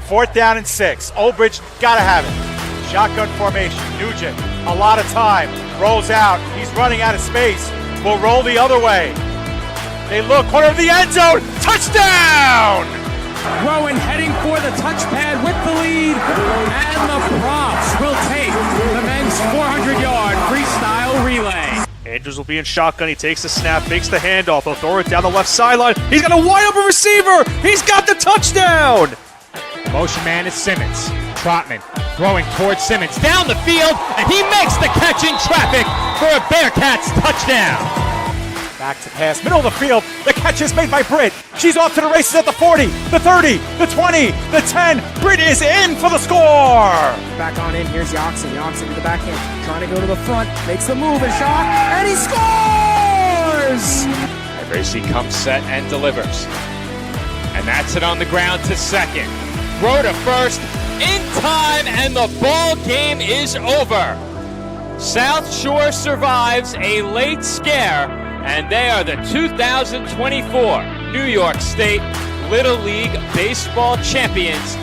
4th down and 6. Olbridge gotta have it. Shotgun formation. Nugent, a lot of time. Rolls out. He's running out of space. Will roll the other way. They look, corner of the end zone. Touchdown! Rowan heading for the touchpad with the lead, and the props will take the men's 400-yard freestyle relay. Andrews will be in shotgun. He takes the snap, fakes the handoff. He'll throw it down the left sideline. He's got a wide open receiver. He's got the touchdown. Motion man is Simmons. Trotman throwing towards Simmons down the field, and he makes the catch in traffic for a Bearcats touchdown. Back to pass, middle of the field. The catch is made by Britt. She's off to the races at the 40, the 30, the 20, the 10. Britt is in for the score. Back on in, here's Yoxon. Yoxon to the backhand, trying to go to the front, makes the move, a shot, and he scores! Gracie comes set and delivers. And that's it on the ground to second. Throw to first, in time, and the ball game is over. South Shore survives a late scare, and they are the 2024 New York State Little League Baseball champions.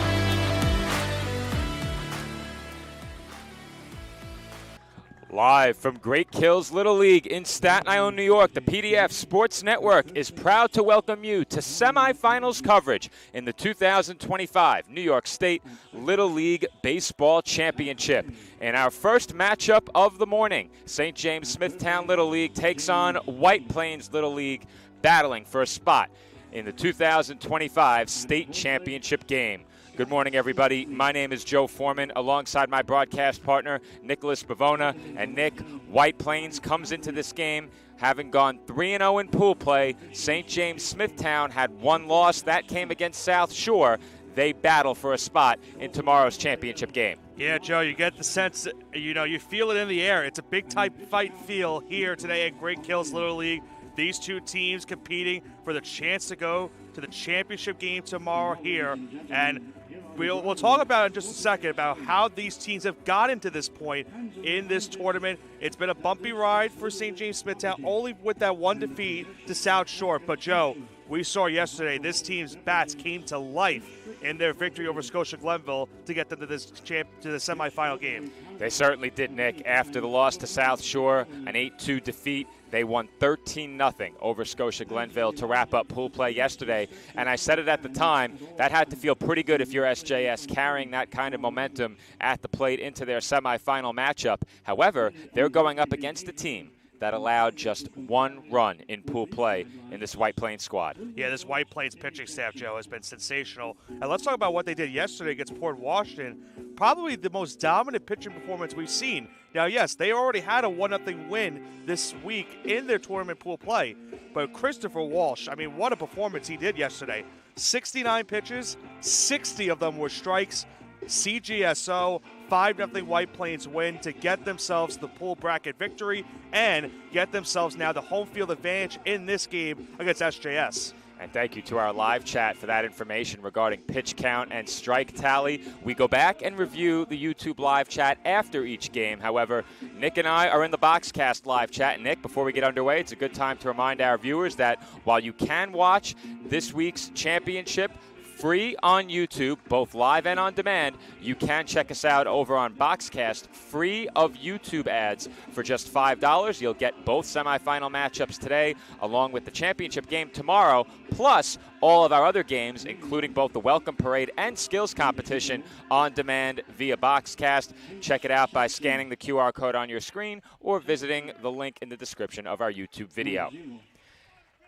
Live from Great Kills Little League in Staten Island, New York, the PDF Sports Network is proud to welcome you to semifinals coverage in the 2025 New York State Little League Baseball Championship. In our first matchup of the morning, St. James-Smithtown Little League takes on White Plains Little League, battling for a spot in the 2025 State Championship game. Good morning, everybody. My name is Joe Foreman, alongside my broadcast partner, Nicholas Bavona. And Nick, White Plains comes into this game having gone 3-0 in pool play. St. James-Smithtown had one loss. That came against South Shore. They battle for a spot in tomorrow's championship game. Yeah, Joe, you get the sense, you feel it in the air. It's a big-type fight feel here today at Great Kills Little League. These two teams competing for the chance to go to the championship game tomorrow here. And we'll talk about in just a second about how these teams have gotten to this point in this tournament. It's been a bumpy ride for St. James-Smithtown, only with that one defeat to South Shore. But, Joe, we saw yesterday this team's bats came to life in their victory over Scotia Glenville to get them to the semifinal game. They certainly did, Nick. After the loss to South Shore, an 8-2 defeat, they won 13-0 over Scotia Glenville to wrap up pool play yesterday. And I said it at the time, that had to feel pretty good if you're SJS, carrying that kind of momentum at the plate into their semifinal matchup. However, they're going up against a team that allowed just one run in pool play in this White Plains squad. Yeah, this White Plains pitching staff, Joe, has been sensational. And let's talk about what they did yesterday against Port Washington. Probably the most dominant pitching performance we've seen. Now, yes, they already had a 1-0 win this week in their tournament pool play. But Christopher Walsh, I mean, what a performance he did yesterday. 69 pitches, 60 of them were strikes. CGSO, 5-0 White Plains win to get themselves the pool bracket victory and get themselves now the home field advantage in this game against SJS. And thank you to our live chat for that information regarding pitch count and strike tally. We go back and review the YouTube live chat after each game. However, Nick and I are in the Boxcast live chat. Nick, before we get underway, it's a good time to remind our viewers that while you can watch this week's championship free on YouTube, both live and on demand, you can check us out over on Boxcast, free of YouTube ads for just $5. You'll get both semifinal matchups today, along with the championship game tomorrow, plus all of our other games, including both the Welcome Parade and Skills Competition, on demand via Boxcast. Check it out by scanning the QR code on your screen or visiting the link in the description of our YouTube video.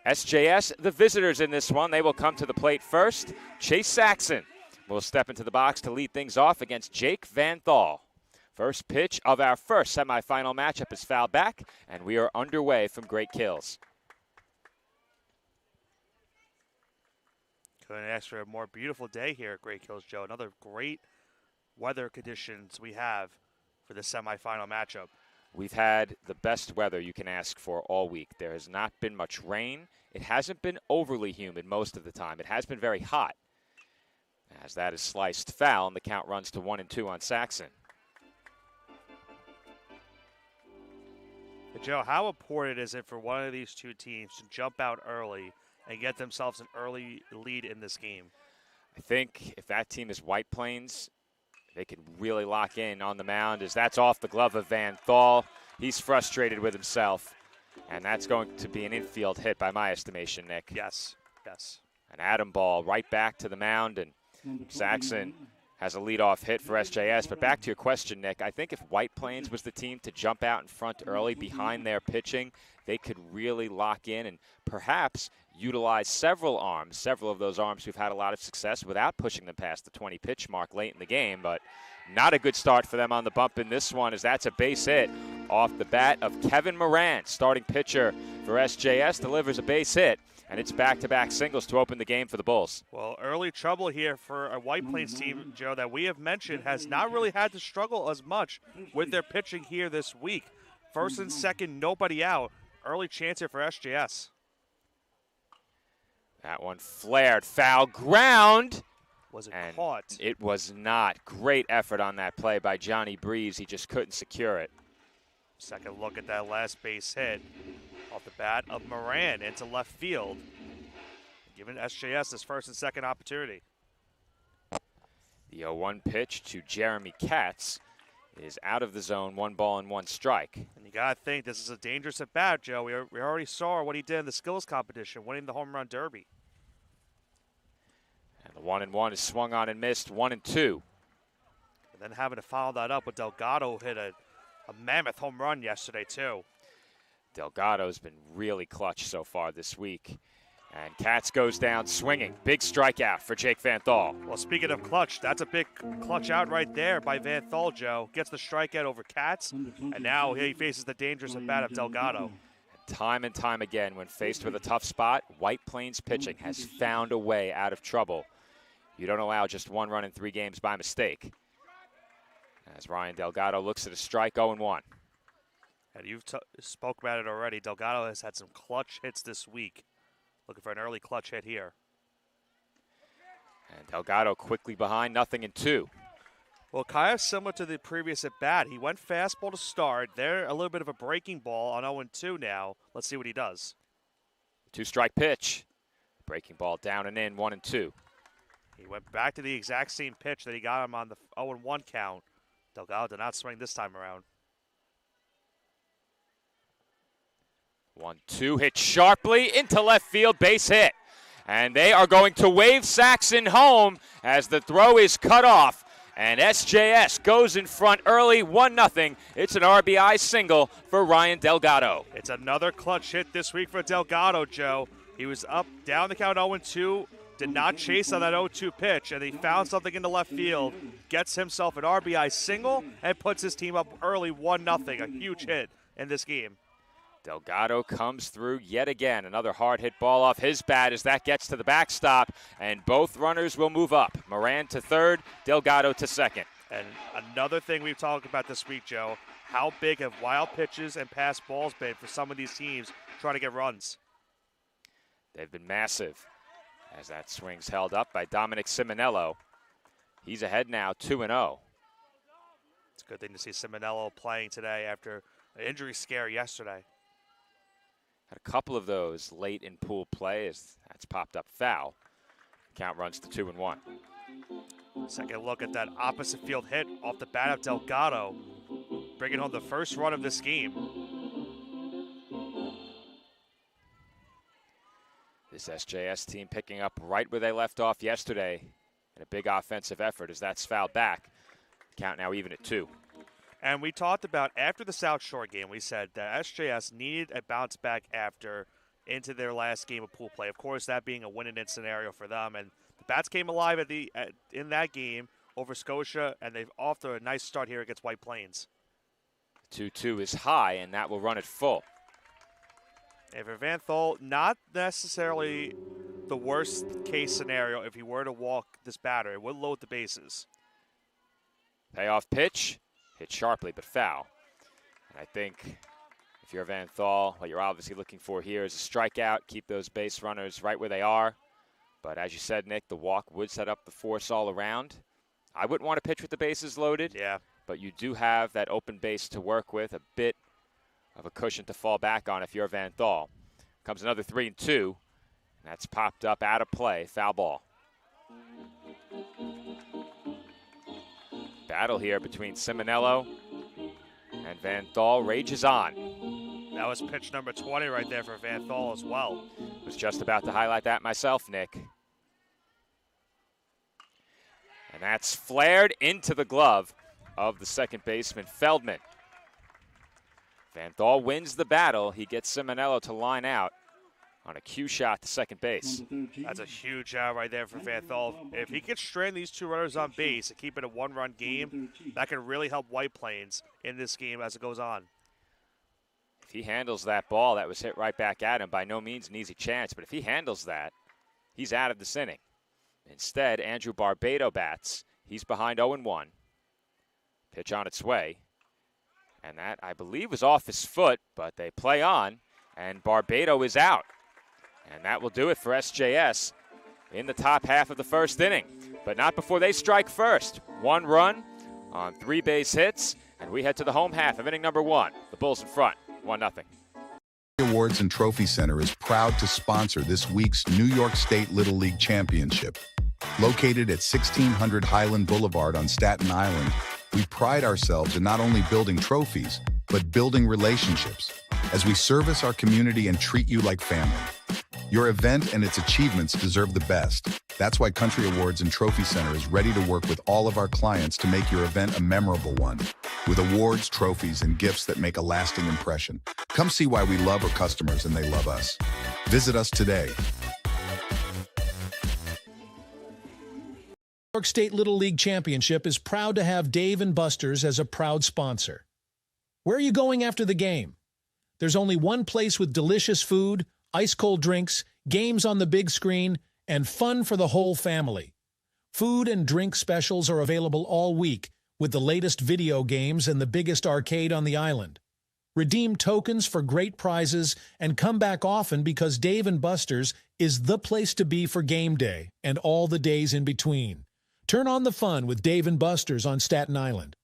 SJS, the visitors in this one, they will come to the plate first. Chase Saxon will step into the box to lead things off against Jake Van Thal. First pitch of our first semifinal matchup is fouled back, and we are underway from Great Kills. Couldn't ask for a more beautiful day here at Great Kills, Joe. Another great weather conditions we have for the semifinal matchup. We've had the best weather you can ask for all week. There has not been much rain. It hasn't been overly humid most of the time. It has been very hot. As that is sliced foul, and the count runs to 1-2 on Saxon. But Joe, how important is it for one of these two teams to jump out early and get themselves an early lead in this game? I think if that team is White Plains, they can really lock in on the mound, as that's off the glove of Van Thal. He's frustrated with himself, and that's going to be an infield hit by my estimation, Nick. Yes, yes. An Adam ball right back to the mound, and Saxon has a leadoff hit for SJS. But back to your question, Nick, I think if White Plains was the team to jump out in front early behind their pitching, they could really lock in and perhaps utilize several of those arms who've had a lot of success without pushing them past the 20 pitch mark late in the game. But not a good start for them on the bump in this one, as that's a base hit off the bat of Kevin Moran. Starting pitcher for SJS delivers a base hit, and it's back-to-back singles to open the game for the Bulls. Well, early trouble here for a White Plains team, Joe, that we have mentioned has not really had to struggle as much with their pitching here this week. First and second, nobody out. Early chance here for SJS. That one flared, foul ground. Was it and caught? It was not. Great effort on that play by Johnny Breeze. He just couldn't secure it. Second look at that last base hit off the bat of Moran into left field, giving SJS this first and second opportunity. The 0-1 pitch to Jeremy Katz is out of the zone, 1 ball and 1 strike. And you got to think this is a dangerous at bat, Joe. We already saw what he did in the skills competition, winning the home run derby. And the 1-1 is swung on and missed, 1-2. And then having to follow that up with Delgado hit a mammoth home run yesterday, too. Delgado's been really clutch so far this week. And Katz goes down swinging. Big strikeout for Jake Van Thal. Well, speaking of clutch, that's a big clutch out right there by Van Thal, Joe. Gets the strikeout over Katz, and now he faces the dangerous at bat of Delgado. Time and time again, when faced with a tough spot, White Plains pitching has found a way out of trouble. You don't allow just 1 run in 3 games by mistake. As Ryan Delgado looks at a strike, 0-1. And you've spoke about it already. Delgado has had some clutch hits this week. Looking for an early clutch hit here. And Delgado quickly behind, 0-2. Well, kind of similar to the previous at-bat. He went fastball to start. There, a little bit of a breaking ball on 0-2 now. Let's see what he does. 2-strike pitch. Breaking ball down and in, 1-2. He went back to the exact same pitch that he got him on the 0-1 count. Delgado did not swing this time around. 1-2, hit sharply into left field, base hit. And they are going to wave Saxon home as the throw is cut off. And SJS goes in front early, 1-0. It's an RBI single for Ryan Delgado. It's another clutch hit this week for Delgado, Joe. He was up, down the count 0-2, did not chase on that 0-2 pitch, and he found something in the left field, gets himself an RBI single, and puts his team up early 1-0. A huge hit in this game. Delgado comes through yet again. Another hard hit ball off his bat as that gets to the backstop, and both runners will move up. Moran to third, Delgado to second. And another thing we've talked about this week, Joe, how big have wild pitches and pass balls been for some of these teams trying to get runs? They've been massive as that swing's held up by Dominic Simonello. He's ahead now, 2-0. It's a good thing to see Simonello playing today after an injury scare yesterday. Had a couple of those late in pool play as that's popped up foul. Count runs to 2-1. Second look at that opposite field hit off the bat of Delgado, bringing home the first run of this game. This SJS team picking up right where they left off yesterday in a big offensive effort as that's fouled back. Count now even at 2. And we talked about after the South Shore game, we said that SJS needed a bounce back after into their last game of pool play. Of course, that being a win-and-in scenario for them. And the Bats came alive in that game over Scotia, and they've off to a nice start here against White Plains. 2-2 is high, and that will run it full. And for Van Thal, not necessarily the worst case scenario if he were to walk this batter. It would load the bases. Payoff pitch. Hit sharply, but foul. And I think if you're Van Thal, what you're obviously looking for here is a strikeout, keep those base runners right where they are. But as you said, Nick, the walk would set up the force all around. I wouldn't want to pitch with the bases loaded. Yeah. But you do have that open base to work with, a bit of a cushion to fall back on if you're Van Thal. Comes another 3-2. And that's popped up out of play, foul ball. Battle here between Ciminello and Van Thal rages on. That was pitch number 20 right there for Van Thal as well. Was just about to highlight that myself, Nick. And that's flared into the glove of the second baseman, Feldman. Van Thal wins the battle. He gets Ciminello to line out on a cue shot to second base. That's a huge out right there for Van Thal. If he can strand these two runners on base and keep it a one-run game, that can really help White Plains in this game as it goes on. If he handles that ball that was hit right back at him, by no means an easy chance, but if he handles that, he's out of this inning. Instead, Andrew Barbado bats. He's behind 0-1. Pitch on its way. And that, I believe, was off his foot, but they play on, and Barbado is out. And that will do it for SJS in the top half of the first inning. But not before they strike first. 1 run on 3 base hits, and we head to the home half of inning number 1. The Bulls in front, 1-0. Awards and Trophy Center is proud to sponsor this week's New York State Little League Championship. Located at 1600 Highland Boulevard on Staten Island, we pride ourselves in not only building trophies, but building relationships, as we service our community and treat you like family. Your event and its achievements deserve the best. That's why Country Awards and Trophy Center is ready to work with all of our clients to make your event a memorable one, with awards, trophies, and gifts that make a lasting impression. Come see why we love our customers and they love us. Visit us today. New York State Little League Championship is proud to have Dave & Buster's as a proud sponsor. Where are you going after the game? There's only one place with delicious food, ice-cold drinks, games on the big screen, and fun for the whole family. Food and drink specials are available all week with the latest video games and the biggest arcade on the island. Redeem tokens for great prizes and come back often because Dave & Buster's is the place to be for game day and all the days in between. Turn on the fun with Dave & Buster's on Staten Island.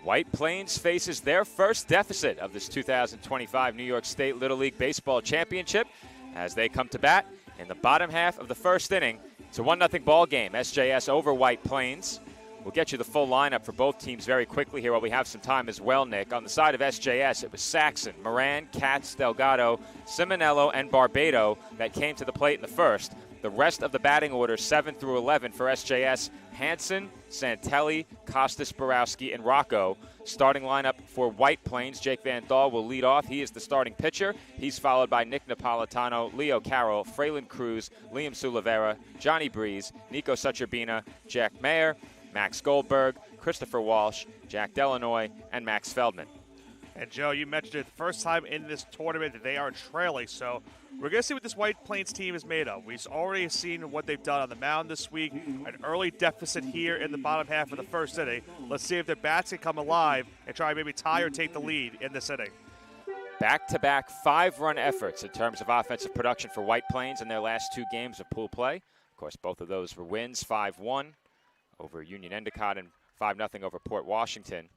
White Plains faces their first deficit of this 2025 New York State Little League Baseball Championship as they come to bat in the bottom half of the first inning. It's a 1-0 ball game. SJS over White Plains. We'll get you the full lineup for both teams very quickly here while we have some time as well, Nick. On the side of SJS, it was Saxon, Moran, Katz, Delgado, Ciminello, and Barbado that came to the plate in the first. The rest of the batting order, 7 through 11 for SJS, Hanson, Santelli, Costas, Borowski, and Rocco. Starting lineup for White Plains, Jake Van Thal will lead off. He is the starting pitcher. He's followed by Nick Napolitano, Leo Carroll, Fraylin Cruz, Liam Sulivera, Johnny Breeze, Nico Sucherbina, Jack Mayer, Max Goldberg, Christopher Walsh, Jack Delanoy, and Max Feldman. And Joe, you mentioned it the first time in this tournament that they are trailing, so we're going to see what this White Plains team is made of. We've already seen what they've done on the mound this week, an early deficit here in the bottom half of the first inning. Let's see if their bats can come alive and try and maybe tie or take the lead in this inning. Back-to-back 5-run efforts in terms of offensive production for White Plains in their last 2 games of pool play. Of course, both of those were wins, 5-1 over Union Endicott and 5-0 over Port Washington.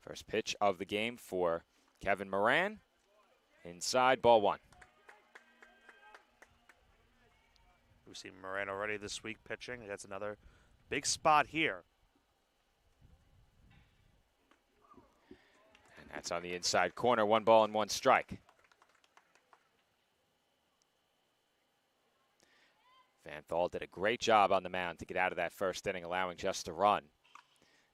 First pitch of the game for Kevin Moran. Inside, ball 1. We've seen Moran already this week pitching. That's another big spot here. And that's on the inside corner. 1 ball and 1 strike. Van Thal did a great job on the mound to get out of that first inning, allowing just a run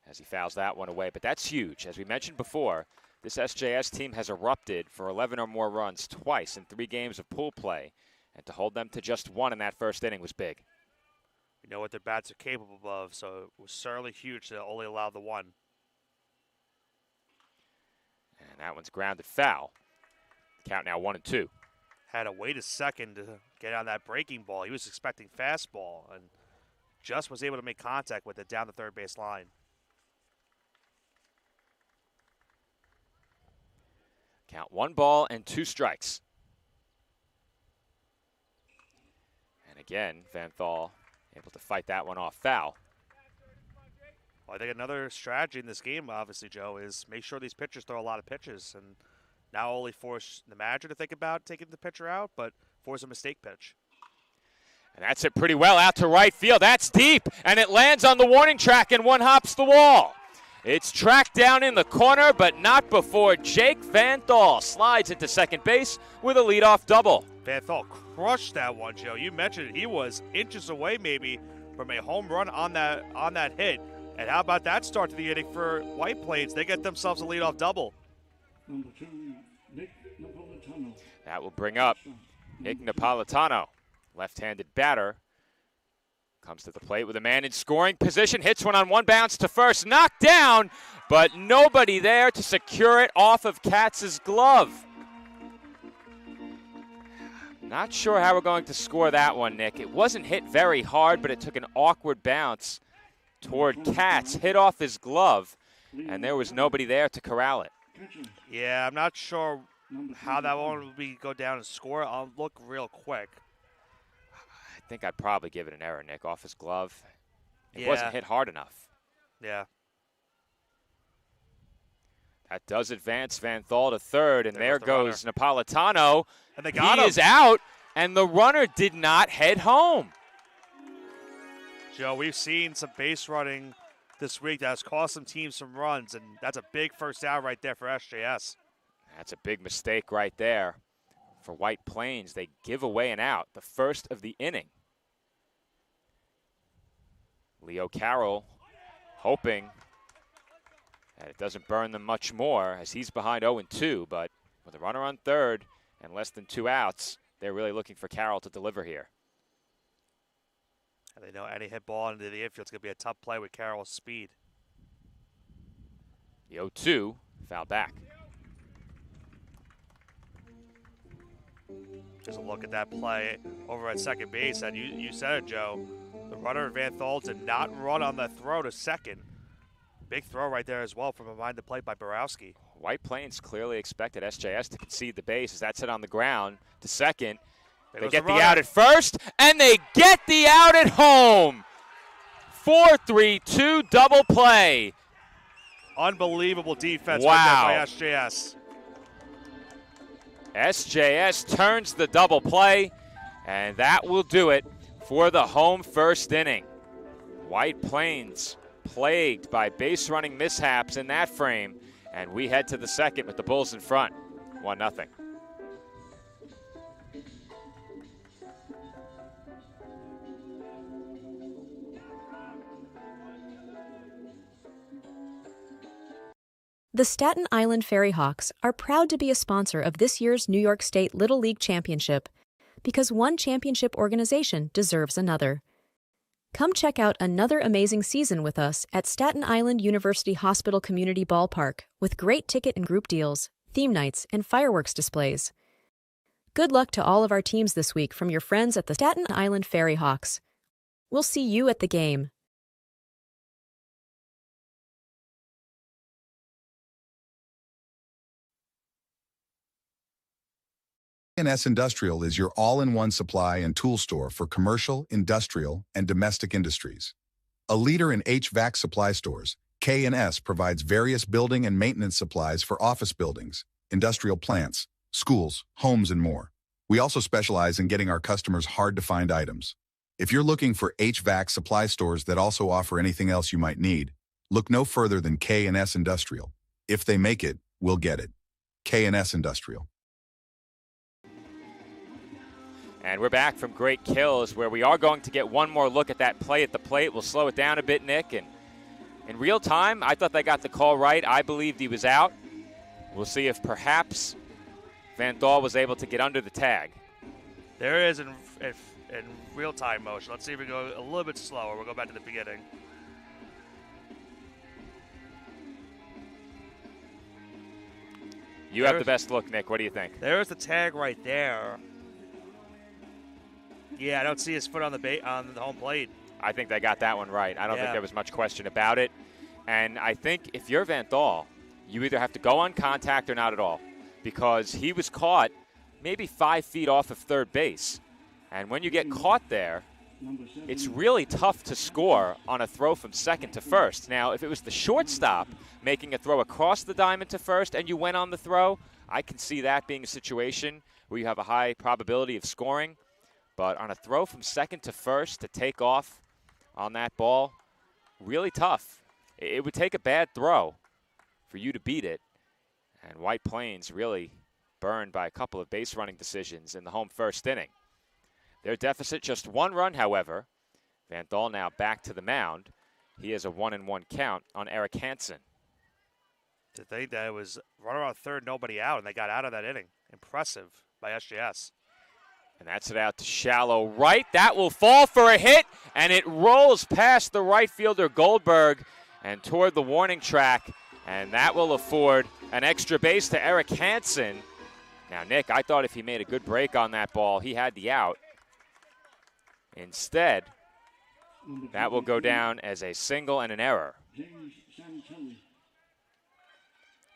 as he fouls that one away. But that's huge. As we mentioned before, this SJS team has erupted for 11 or more runs twice in 3 games of pool play, and to hold them to just 1 in that first inning was big. We know what their bats are capable of, so it was certainly huge to only allow the 1. And that one's grounded foul. Count now 1-2. Had to wait a second to get on that breaking ball. He was expecting fastball and just was able to make contact with it down the third base line. Count 1 ball and 2 strikes. And again, Van Thal able to fight that one off foul. Well, I think another strategy in this game, obviously, Joe, is make sure these pitchers throw a lot of pitches and not only force the manager to think about taking the pitcher out, but force a mistake pitch. And that's it pretty well out to right field. That's deep, and it lands on the warning track, and one hops the wall. It's tracked down in the corner, but not before Jake Van Thal slides into second base with a leadoff double. Van Thal crushed that one, Joe. You mentioned he was inches away maybe from a home run on that hit. And how about that start to the inning for White Plains? They get themselves a leadoff double. Number 2, Nick Napolitano. That will bring up Nick Napolitano, left-handed batter. Comes to the plate with a man in scoring position, hits one on one bounce to first, knocked down, but nobody there to secure it off of Katz's glove. Not sure how we're going to score that one, Nick. It wasn't hit very hard, but it took an awkward bounce toward Katz, hit off his glove, and there was nobody there to corral it. Yeah, I'm not sure how that one will go down and score. I'll look real quick. I think I'd probably give it an error, Nick, off his glove. It Yeah. wasn't hit hard enough. Yeah. That does advance Van Thal to third, and there goes the goes Napolitano. And they got he him. is out, and the runner did not head home. Joe, we've seen some base running this week that has cost some teams some runs, and that's a big first down right there for SJS. That's a big mistake right there for White Plains. They give away an out, the first of the inning. Leo Carroll hoping that it doesn't burn them much more as he's behind 0-2, but with a runner on third and less than 2 outs, they're really looking for Carroll to deliver here. And they know any hit ball into the infield is going to be a tough play with Carroll's speed. The 0-2 foul back. Just a look at that play over at second base, and you said it, Joe. The runner, Van Thal, did not run on the throw to second. Big throw right there as well from behind the plate by Borowski. White Plains clearly expected SJS to concede the base as that's hit on the ground to second. They get the out at first, and they get the out at home. 4-3-2 double play. Unbelievable defense Wow. right there by SJS. SJS turns the double play, and that will do it for the home first inning. White Plains plagued by base running mishaps in that frame, and we head to the second with the Bulls in front, 1-0. The Staten Island Ferry Hawks are proud to be a sponsor of this year's New York State Little League Championship because one championship organization deserves another. Come check out another amazing season with us at Staten Island University Hospital Community Ballpark with great ticket and group deals, theme nights, and fireworks displays. Good luck to all of our teams this week from your friends at the Staten Island Ferry Hawks. We'll see you at the game. NYS Industrial is your all-in-one supply and tool store for commercial, industrial, and domestic industries. A leader in HVAC supply stores, K&S provides various building and maintenance supplies for office buildings, industrial plants, schools, homes, and more. We also specialize in getting our customers hard-to-find items. If you're looking for HVAC supply stores that also offer anything else you might need, look no further than K&S Industrial. If they make it, we'll get it. K&S Industrial. And we're back from Great Kills, where we are going to get one more look at that play at the plate. We'll slow it down a bit, Nick. And in real time, I thought they got the call right. I believed he was out. We'll see if perhaps Van Thal was able to get under the tag. There is in real-time motion. Let's see if we go a little bit slower. We'll go back to the beginning. You have the best look, Nick. What do you think? There's the tag right there. Yeah, I don't see his foot on the home plate. I think they got that one right. I don't think there was much question about it. And I think if you're Van Thal, you either have to go on contact or not at all, because he was caught maybe 5 feet off of third base. And when you get caught there, it's really tough to score on a throw from second to first. Now, if it was the shortstop making a throw across the diamond to first and you went on the throw, I can see that being a situation where you have a high probability of scoring. but on a throw from second to first to take off on that ball, really tough. It would take a bad throw for you to beat it, and White Plains really burned by a couple of base running decisions in the home first inning. Their deficit just 1 run, however. Van Dahl now back to the mound. He has a 1-1 count on Eric Hansen. To think that it was runner on third, nobody out, and they got out of that inning. Impressive by SJS. And that's it out to shallow right. That will fall for a hit, and it rolls past the right fielder Goldberg and toward the warning track, and that will afford an extra base to Eric Hansen. Now, Nick, I thought if he made a good break on that ball, he had the out. Instead, that will go down as a single and an error.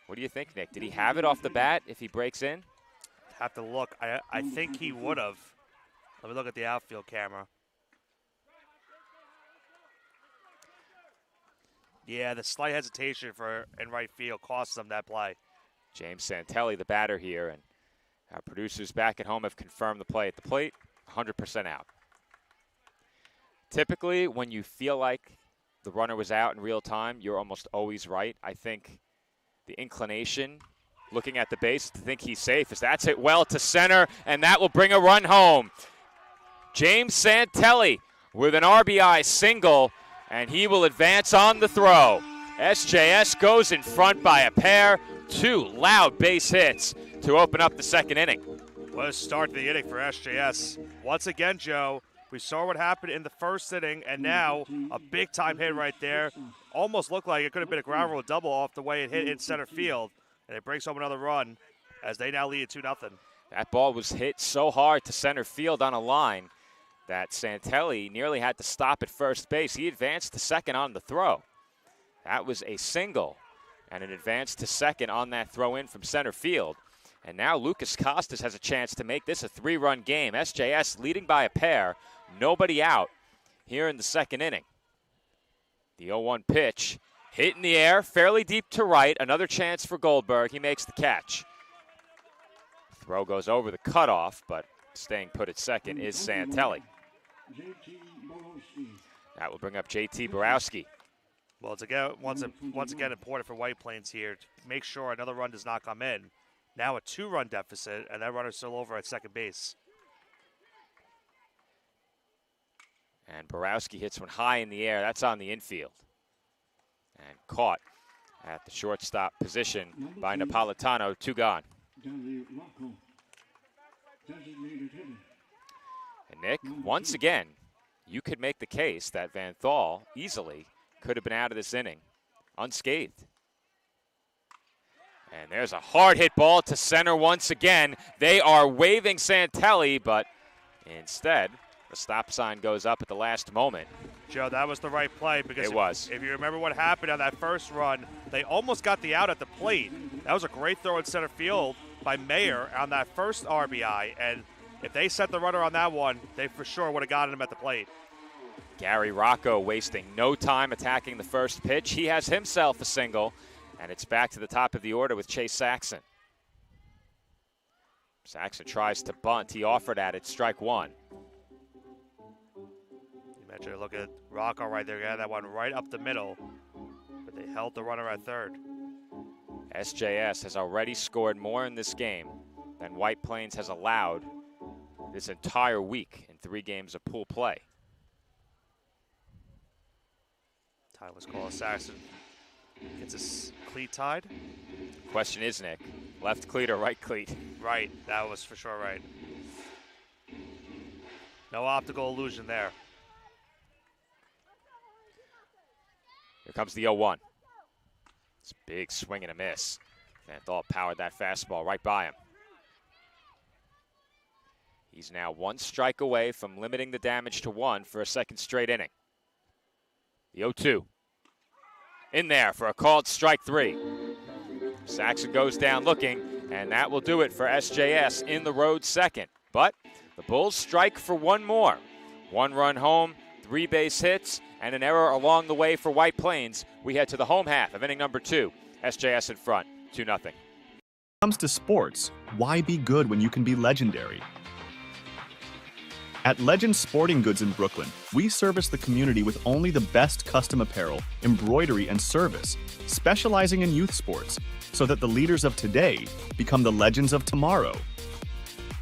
What do you think, Nick? Did he have it off the bat if he breaks in? Have to look. I think he would have. Let me look at the outfield camera. Yeah, the slight hesitation in right field cost them that play. James Santelli, the batter here, and our producers back at home have confirmed the play at the plate, 100% out. Typically, when you feel like the runner was out in real time, you're almost always right. I think the inclination, looking at the base to think he's safe, is that's hit well to center, and that will bring a run home. James Santelli with an RBI single, and he will advance on the throw. SJS goes in front by a pair. 2 loud base hits to open up the second inning. What a start to the inning for SJS. Once again, Joe, we saw what happened in the first inning, and now a big-time hit right there. Almost looked like it could have been a ground rule double off the way it hit in center field, and it brings home another run as they now lead 2-0. That ball was hit so hard to center field on a line that Santelli nearly had to stop at first base. He advanced to second on the throw. That was a single and an advance to second on that throw in from center field. And now Lucas Costas has a chance to make this a 3-run game. SJS leading by a pair, nobody out here in the second inning. The 0-1 pitch hit in the air, fairly deep to right. Another chance for Goldberg. He makes the catch. Throw goes over the cutoff, but staying put at second is Santelli. That will bring up JT Borowski. Well, it's again, once again important for White Plains here to make sure another run does not come in. Now a 2-run deficit, and that runner's still over at second base. And Borowski hits one high in the air. That's on the infield. And caught at the shortstop position by Napolitano. 2 gone. And Nick, once again, you could make the case that Van Dahl easily could have been out of this inning unscathed. And there's a hard hit ball to center once again. They are waving Santelli, but instead, the stop sign goes up at the last moment. Joe, that was the right play because If you remember what happened on that first run, they almost got the out at the plate. That was a great throw in center field by Mayer on that first RBI, and if they set the runner on that one, they for sure would have gotten him at the plate. Gary Rocco wasting no time attacking the first pitch. He has himself a single, and it's back to the top of the order with Chase Saxon. Saxon tries to bunt. He offered at it, strike 1. You mentioned, look at Rocco right there. Got that one right up the middle, but they held the runner at third. SJS has already scored more in this game than White Plains has allowed this entire week in 3 games of pool play. Tyler's call. Saxon gets his cleat tied. Question is, Nick, left cleat or right cleat? Right, that was for sure right. No optical illusion there. Here comes the 0-1. It's a big swing and a miss. Van Dahl powered that fastball right by him. He's now 1 strike away from limiting the damage to 1 for a second straight inning. The 0-2. In there for a called strike 3. Saxon goes down looking, and that will do it for SJS in the road second. But the Bulls strike for 1 more. 1 run home, 3 base hits, and an error along the way for White Plains. We head to the home half of inning number 2. SJS in front, 2-0. When it comes to sports, why be good when you can be legendary? At Legends Sporting Goods in Brooklyn, we service the community with only the best custom apparel, embroidery, and service, specializing in youth sports, so that the leaders of today become the legends of tomorrow.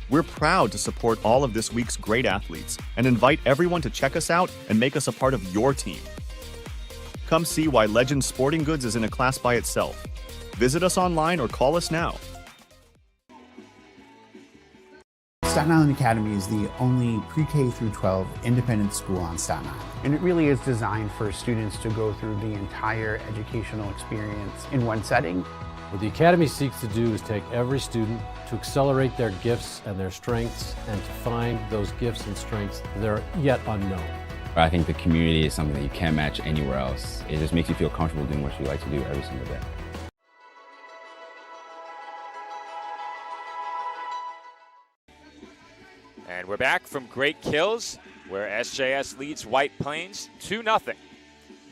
We're proud to support all of this week's great athletes and invite everyone to check us out and make us a part of your team. Come see why Legends Sporting Goods is in a class by itself. Visit us online or call us now. Staten Island Academy is the only pre-K through 12 independent school on Staten Island. And it really is designed for students to go through the entire educational experience in one setting. What the Academy seeks to do is take every student to accelerate their gifts and their strengths and to find those gifts and strengths that are yet unknown. I think the community is something that you can't match anywhere else. It just makes you feel comfortable doing what you like to do every single day. And we're back from Great Kills, where SJS leads White Plains 2-0.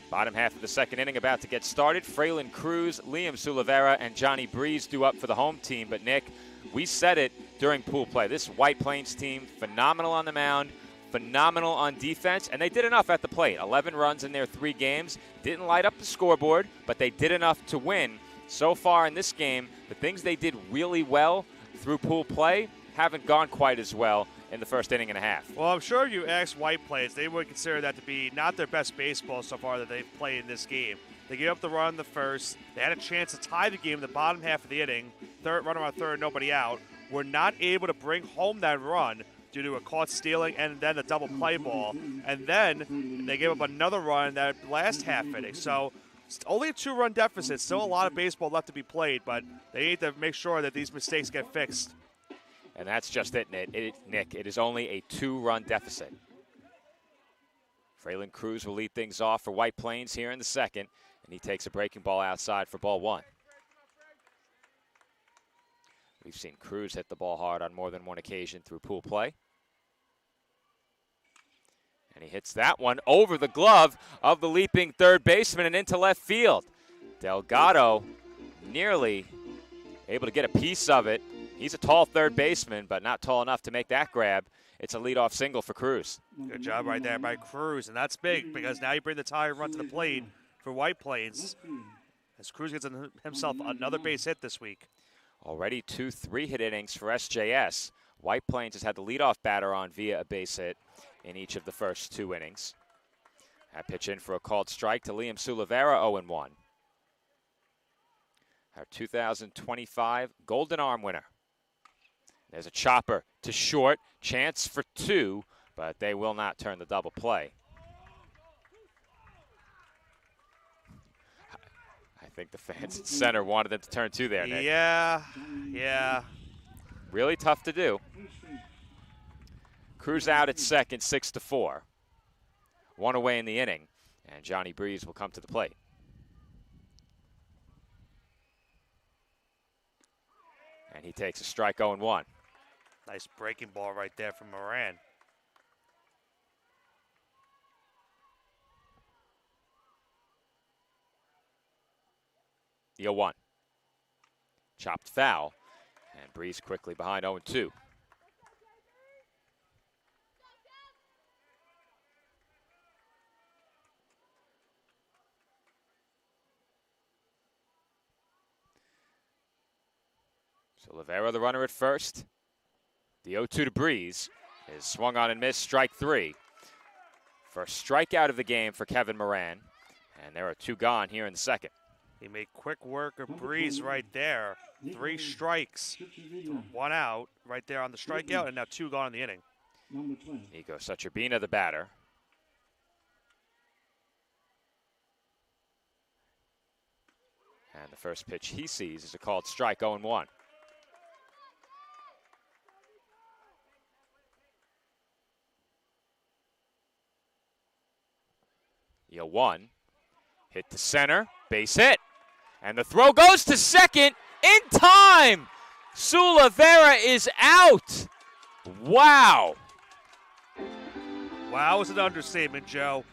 Bottom half of the second inning about to get started. Fraylin Cruz, Liam Sulivera, and Johnny Breeze due up for the home team. But, Nick, we said it during pool play. This White Plains team, phenomenal on the mound, phenomenal on defense, and they did enough at the plate. 11 runs in their 3 games. Didn't light up the scoreboard, but they did enough to win. So far in this game, the things they did really well through pool play haven't gone quite as well in the first inning and a half. Well, I'm sure if you ask White Plains, they would consider that to be not their best baseball so far that they've played in this game. They gave up the run in the first. They had a chance to tie the game in the bottom half of the inning. Third runner on third, nobody out. Were not able to bring home that run due to a caught stealing and then a double play ball. And then they gave up another run in that last half inning. So it's only a 2-run deficit. Still a lot of baseball left to be played, but they need to make sure that these mistakes get fixed. And that's just it, Nick. It is only a 2-run deficit. Fraylin Cruz will lead things off for White Plains here in the second, and he takes a breaking ball outside for ball 1. We've seen Cruz hit the ball hard on more than one occasion through pool play. And he hits that one over the glove of the leaping third baseman and into left field. Delgado nearly able to get a piece of it. He's a tall third baseman, but not tall enough to make that grab. It's a leadoff single for Cruz. Good job right there by Cruz, and that's big because now you bring the tie run to the plate for White Plains as Cruz gets himself another base hit this week. Already 2 3-hit innings for SJS. White Plains has had the leadoff batter on via a base hit in each of the first 2 innings. That pitch in for a called strike to Liam Sulivera, 0-1. Our 2025 Golden Arm winner. There's a chopper to short, chance for 2, but they will not turn the double play. I think the fans at center wanted them to turn 2 there, Nick. Yeah. Really tough to do. Cruz out at second, 6-4. 1 away in the inning, and Johnny Breeze will come to the plate. And he takes a strike, 0-1. Nice breaking ball right there from Moran. The 0-1. Chopped foul, and Breeze quickly behind 0-2. So Sulivera, the runner at first. The 0-2 to Breeze is swung on and missed, strike 3. First strikeout of the game for Kevin Moran, and there are 2 gone here in the second. He made quick work of Breeze right there. 3 strikes, 1 out right there on the strikeout, and now 2 gone in the inning. Nico Sucherbina, the batter. And the first pitch he sees is a called strike, 0-1. The 0-1, hit to center, base hit. And the throw goes to second in time. Sulivera is out. Wow. Wow is an understatement, Joe.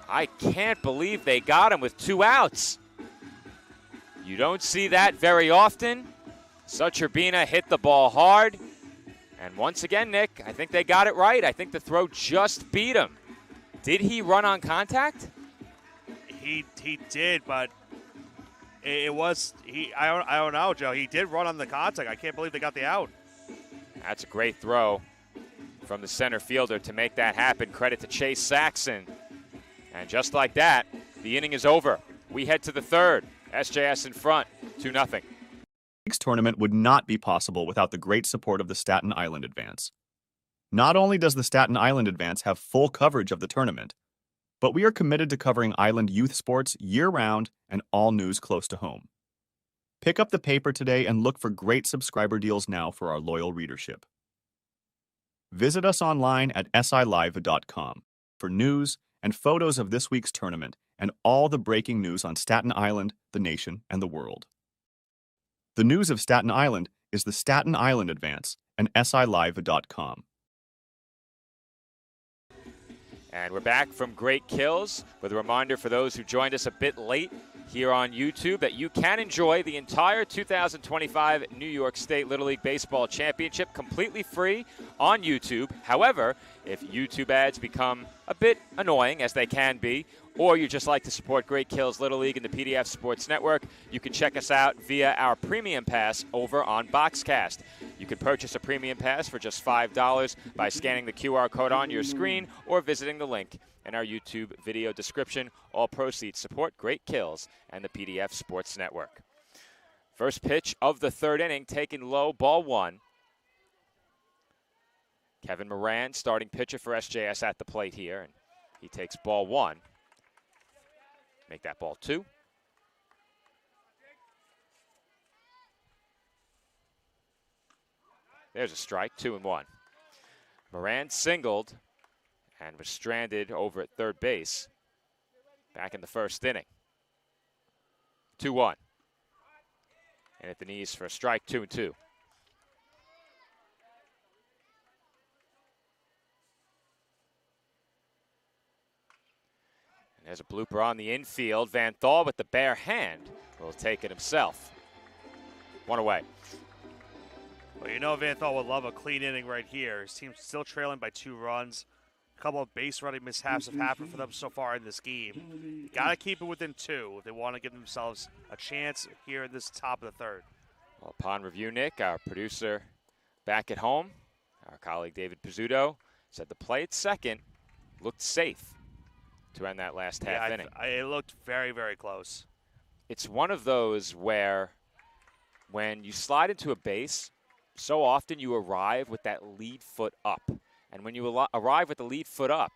I can't believe they got him with 2 outs. You don't see that very often. Sucherbina hit the ball hard, And once again, Nick, I think they got it right. I think the throw just beat him. Did he run on contact? He did, but it was I don't know, Joe. He did run on the contact. I can't believe they got the out. That's a great throw from the center fielder to make that happen. Credit to Chase Saxon. And just like that, the inning is over. We head to the third. SJS in front, 2-0. This tournament would not be possible without the great support of the Staten Island Advance. Not only does the Staten Island Advance have full coverage of the tournament, but we are committed to covering Island youth sports year-round and all news close to home. Pick up the paper today and look for great subscriber deals now for our loyal readership. Visit us online at silive.com for news and photos of this week's tournament and all the breaking news on Staten Island, the nation, and the world. The news of Staten Island is the Staten Island Advance and silive.com. And we're back from Great Kills with a reminder for those who joined us a bit late here on YouTube that you can enjoy the entire 2025 New York State Little League Baseball Championship completely free on YouTube. However, if YouTube ads become a bit annoying, as they can be, or you just like to support Great Kills Little League and the PDF Sports Network, you can check us out via our premium pass over on Boxcast. You can purchase a premium pass for just $5 by scanning the QR code on your screen or visiting the link in our YouTube video description. All proceeds support Great Kills and the PDF Sports Network. First pitch of the third inning, taken low, ball one. Kevin Moran, starting pitcher for SJS at the plate here, and he takes ball one. Make that ball two. There's a strike, 2-1. Moran singled and was stranded over at third base back in the first inning. 2-1. And at the knees for a strike, 2-2. There's a blooper on the infield. Van Thal with the bare hand will take it himself. One away. Well, you know Van Thal would love a clean inning right here. His team's still trailing by 2 runs. A couple of base running mishaps have happened for them so far in this game. Got to keep it within 2 if they want to give themselves a chance here in this top of the third. Well, upon review, Nick, our producer back at home, our colleague David Pizzuto, said the play at second looked safe to end that last half inning. It looked very, very close. It's one of those where when you slide into a base, so often you arrive with that lead foot up. And when you arrive with the lead foot up,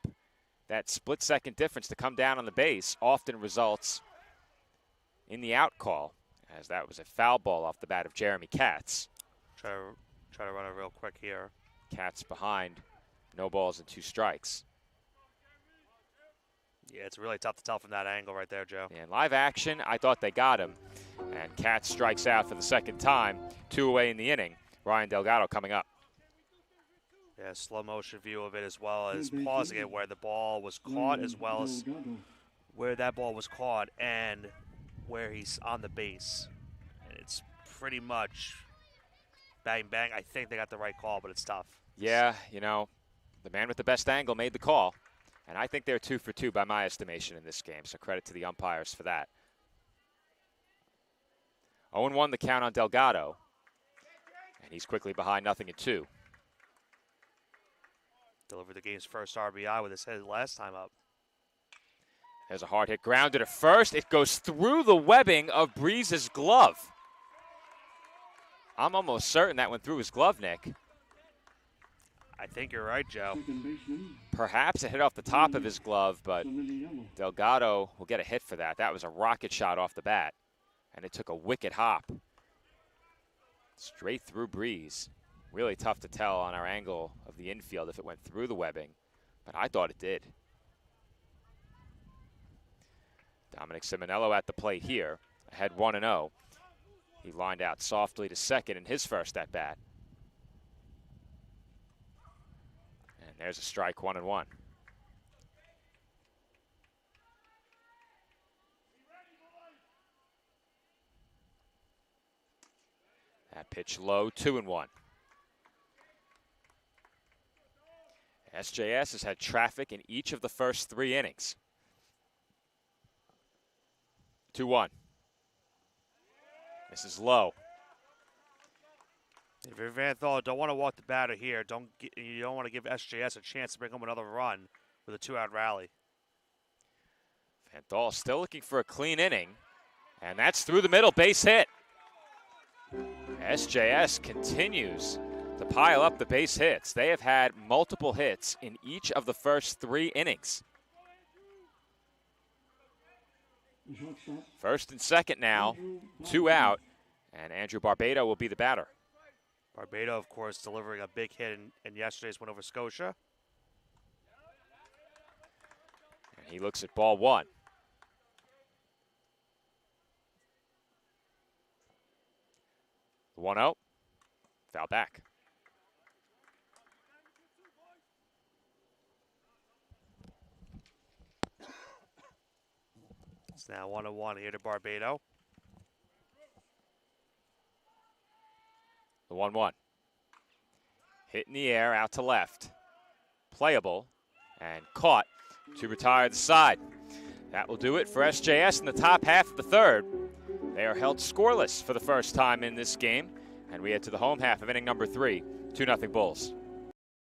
that split-second difference to come down on the base often results in the out call, as that was a foul ball off the bat of Jeremy Katz. Try to run it real quick here. Katz behind, no balls and 2 strikes. Yeah, it's really tough to tell from that angle right there, Joe. Yeah, in live action, I thought they got him. And Katz strikes out for the second time, 2 away in the inning. Ryan Delgado coming up. Yeah, slow motion view of it as well as pausing it where the ball was caught as well as where that ball was caught and where he's on the base. And it's pretty much bang, bang. I think they got the right call, but it's tough. Yeah, you know, the man with the best angle made the call. And I think they're 2 for 2 by my estimation in this game, so credit to the umpires for that. 0-1 the count on Delgado. And he's quickly behind 0-2. Delivered the game's first RBI with his head last time up. There's a hard hit grounded at first. It goes through the webbing of Breeze's glove. I'm almost certain that went through his glove, Nick. I think you're right, Joe. Perhaps it hit off the top of his glove, but Delgado will get a hit for that. That was a rocket shot off the bat, and it took a wicked hop. Straight through Breeze. Really tough to tell on our angle of the infield if it went through the webbing, but I thought it did. Dominic Simonello at the plate here, ahead 1-0. He lined out softly to second in his first at-bat. And there's a strike, 1-1. That pitch low, 2-1. SJS has had traffic in each of the first 3 innings. 2-1. This is low. If you're Van Thal, don't want to walk the batter here. You don't want to give SJS a chance to bring home another run with a 2-out rally. Van Thal still looking for a clean inning, and that's through the middle, base hit. SJS continues to pile up the base hits. They have had multiple hits in each of the first 3 innings. First and second now, 2 out, and Andrew Barbado will be the batter. Barbado, of course, delivering a big hit in yesterday's win over Scotia. And he looks at ball 1. The 1-0, foul back. It's now 1-1 here to Barbado. The 1-1. Hit in the air, out to left. Playable, and caught to retire the side. That will do it for SJS in the top half of the third. They are held scoreless for the first time in this game, and we head to the home half of inning number 3, 2-0 Bulls.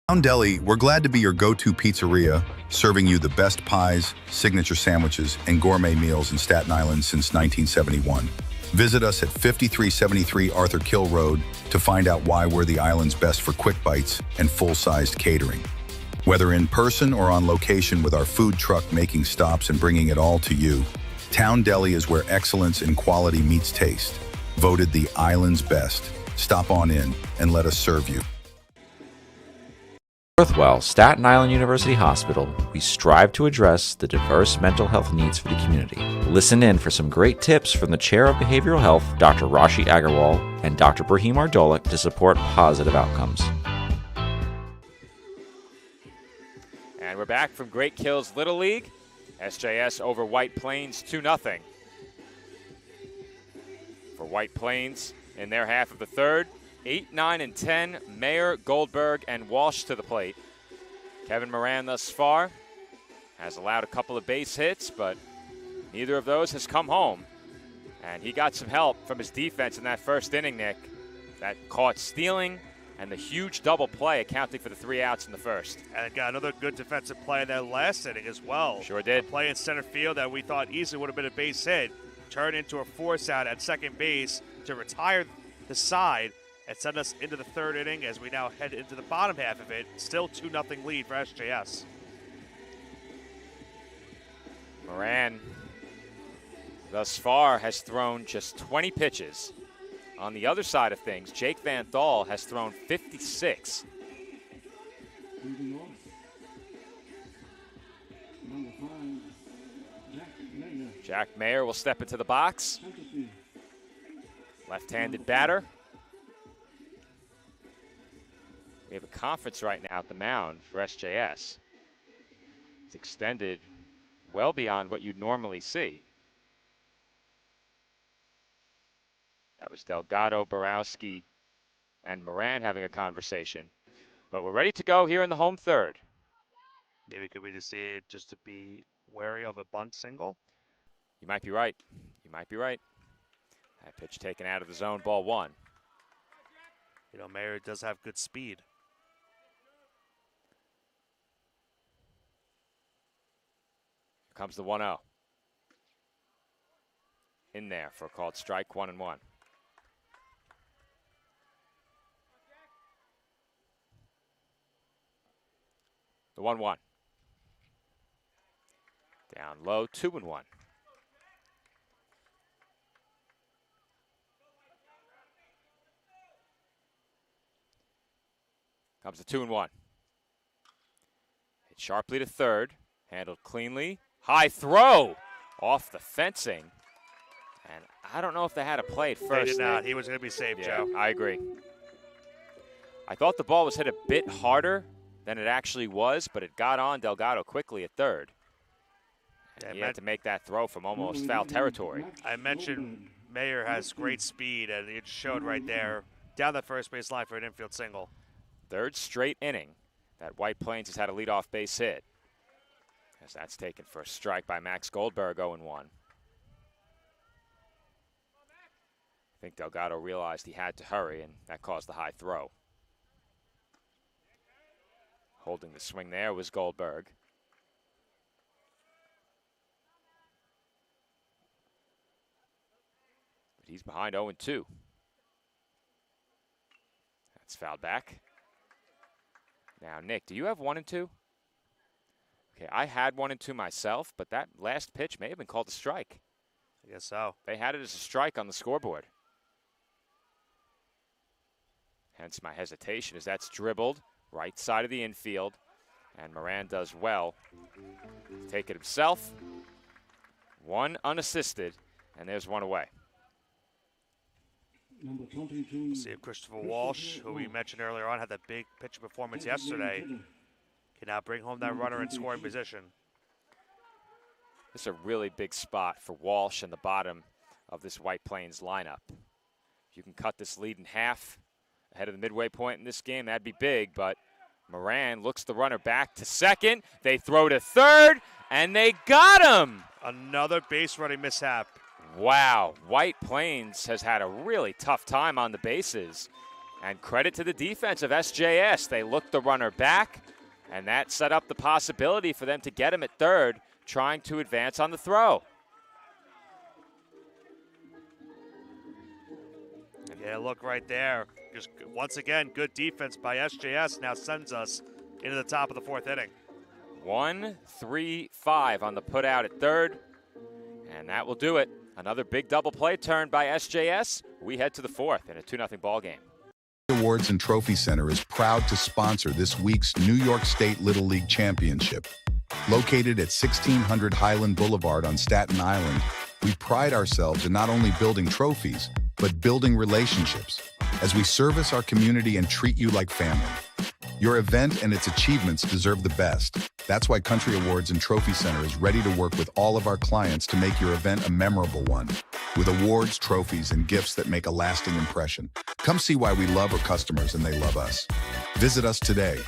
Town Deli, we're glad to be your go-to pizzeria, serving you the best pies, signature sandwiches, and gourmet meals in Staten Island since 1971. Visit us at 5373 Arthur Kill Road to find out why we're the island's best for quick bites and full-sized catering. Whether in person or on location with our food truck making stops and bringing it all to you, Town Deli is where excellence in quality meets taste. Voted the island's best. Stop on in and let us serve you. Northwell, Staten Island University Hospital, we strive to address the diverse mental health needs for the community. Listen in for some great tips from the Chair of Behavioral Health, Dr. Rashi Agarwal, and Dr. Brahim Ardolik to support positive outcomes. And we're back from Great Kills Little League. SJS over White Plains 2-0. For White Plains in their half of the third, 8, 9, and 10, Mayer, Goldberg, and Walsh to the plate. Kevin Moran thus far has allowed a couple of base hits, but neither of those has come home. And he got some help from his defense in that first inning, Nick. That caught stealing and the huge double play accounting for the 3 outs in the first. And it got another good defensive play in that last inning as well. Sure did. A play in center field that we thought easily would have been a base hit turned into a force out at second base to retire the side and send us into the third inning as we now head into the bottom half of it. Still 2-0 lead for SJS. Moran thus far has thrown just 20 pitches. On the other side of things, Jake Van Thal has thrown 56. Leading off, number 5, Jack Mayer. Jack Mayer will step into the box. Left-handed batter. We have a conference right now at the mound for SJS. It's extended well beyond what you'd normally see. That was Delgado, Borowski, and Moran having a conversation. But we're ready to go here in the home third. Maybe could we just see it just to be wary of a bunt single? You might be right. You might be right. That pitch taken out of the zone, ball 1. You know, Mayer does have good speed. Here comes the 1-0. In there for a called strike, 1-1. The 1-1. Down low, 2-1. Comes the 2-1. Hit sharply to third. Handled cleanly. High throw off the fencing. And I don't know if they had a play at first. They did not. He was going to be safe, yeah, Joe. I agree. I thought the ball was hit a bit harder than it actually was, but it got on Delgado quickly at third. And he had to make that throw from almost foul territory. I mentioned Mayer has great speed, and it showed right there down the first base line for an infield single. Third straight inning that White Plains has had a leadoff base hit. As that's taken for a strike by Max Goldberg, 0-1. I think Delgado realized he had to hurry, and that caused the high throw. Holding the swing there was Goldberg. But he's behind 0-2. That's fouled back. Now, Nick, do you have 1 and 2? Okay, I had 1 and 2 myself, but that last pitch may have been called a strike. I guess so. They had it as a strike on the scoreboard. Hence my hesitation as that's dribbled right side of the infield. And Moran does well to take it himself. 1 unassisted, and there's 1 away. Number 22. We'll see if Christopher Walsh, who we mentioned earlier on, had that big pitching performance yesterday, can now bring home that runner in scoring position. This is a really big spot for Walsh in the bottom of this White Plains lineup. If you can cut this lead in half ahead of the midway point in this game, that'd be big, but Moran looks the runner back to second. They throw to third, and they got him! Another base running mishap. Wow, White Plains has had a really tough time on the bases. And credit to the defense of SJS. They looked the runner back, and that set up the possibility for them to get him at third, trying to advance on the throw. Yeah, look right there. Just once again, good defense by SJS now sends us into the top of the 4th inning. 1-3-5 on the put out at third, and that will do it. Another big double play turn by SJS. We head to the 4th in a 2-0 ball game. Awards and Trophy Center is proud to sponsor this week's New York State Little League Championship. Located at 1600 Highland Boulevard on Staten Island, we pride ourselves in not only building trophies, but building relationships as we service our community and treat you like family. Your event and its achievements deserve the best. That's why Country Awards and Trophy Center is ready to work with all of our clients to make your event a memorable one, with awards, trophies, and gifts that make a lasting impression. Come see why we love our customers and they love us. Visit us today.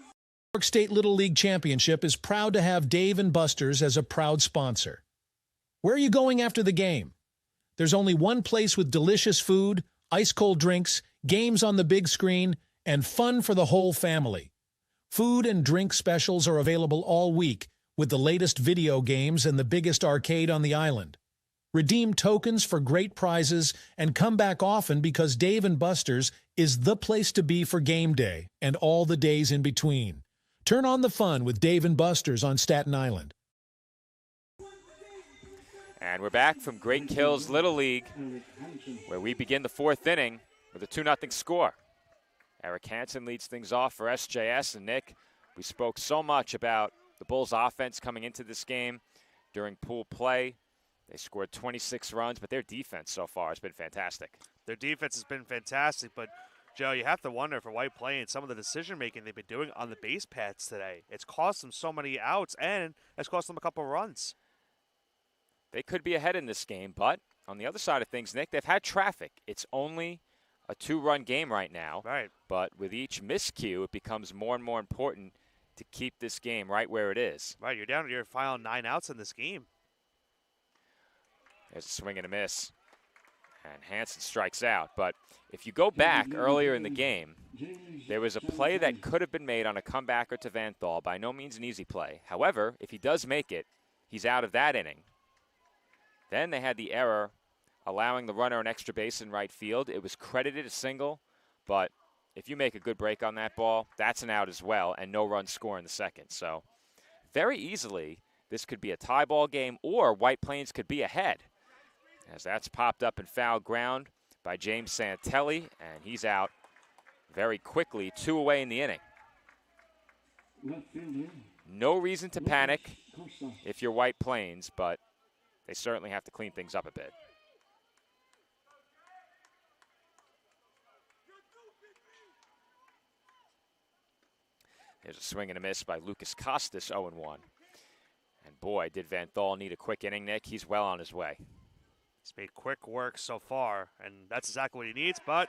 New York State Little League Championship is proud to have Dave & Buster's as a proud sponsor. Where are you going after the game? There's only one place with delicious food, ice-cold drinks, games on the big screen, and fun for the whole family. Food and drink specials are available all week with the latest video games and the biggest arcade on the island. Redeem tokens for great prizes and come back often because Dave & Buster's is the place to be for game day and all the days in between. Turn on the fun with Dave & Buster's on Staten Island. And we're back from Great Kills Little League, where we begin the 4th inning with a 2-0 score. Eric Hansen leads things off for SJS. And Nick, we spoke so much about the Bulls' offense coming into this game during pool play. They scored 26 runs, but their defense so far has been fantastic. Their defense has been fantastic, but Joe, you have to wonder for White Plains, some of the decision-making they've been doing on the base paths today. It's cost them so many outs, and it's cost them a couple runs. They could be ahead in this game, but on the other side of things, Nick, they've had traffic. It's only a 2-run game right now. Right. But with each miscue, it becomes more and more important to keep this game right where it is. Right, you're down to your final 9 outs in this game. There's a swing and a miss. And Hansen strikes out. But if you go back earlier in the game, there was a play that could have been made on a comebacker to Van Thal. By no means an easy play. However, if he does make it, he's out of that inning. Then they had the error allowing the runner an extra base in right field. It was credited a single, but if you make a good break on that ball, that's an out as well, and no run score in the second. So very easily, this could be a tie ball game, or White Plains could be ahead, as that's popped up in foul ground by James Santelli, and he's out very quickly, 2 away in the inning. No reason to panic if you're White Plains, but they certainly have to clean things up a bit. There's a swing and a miss by Lucas Costas, 0-1. And boy, did Van Thal need a quick inning, Nick. He's well on his way. He's made quick work so far, and that's exactly what he needs, but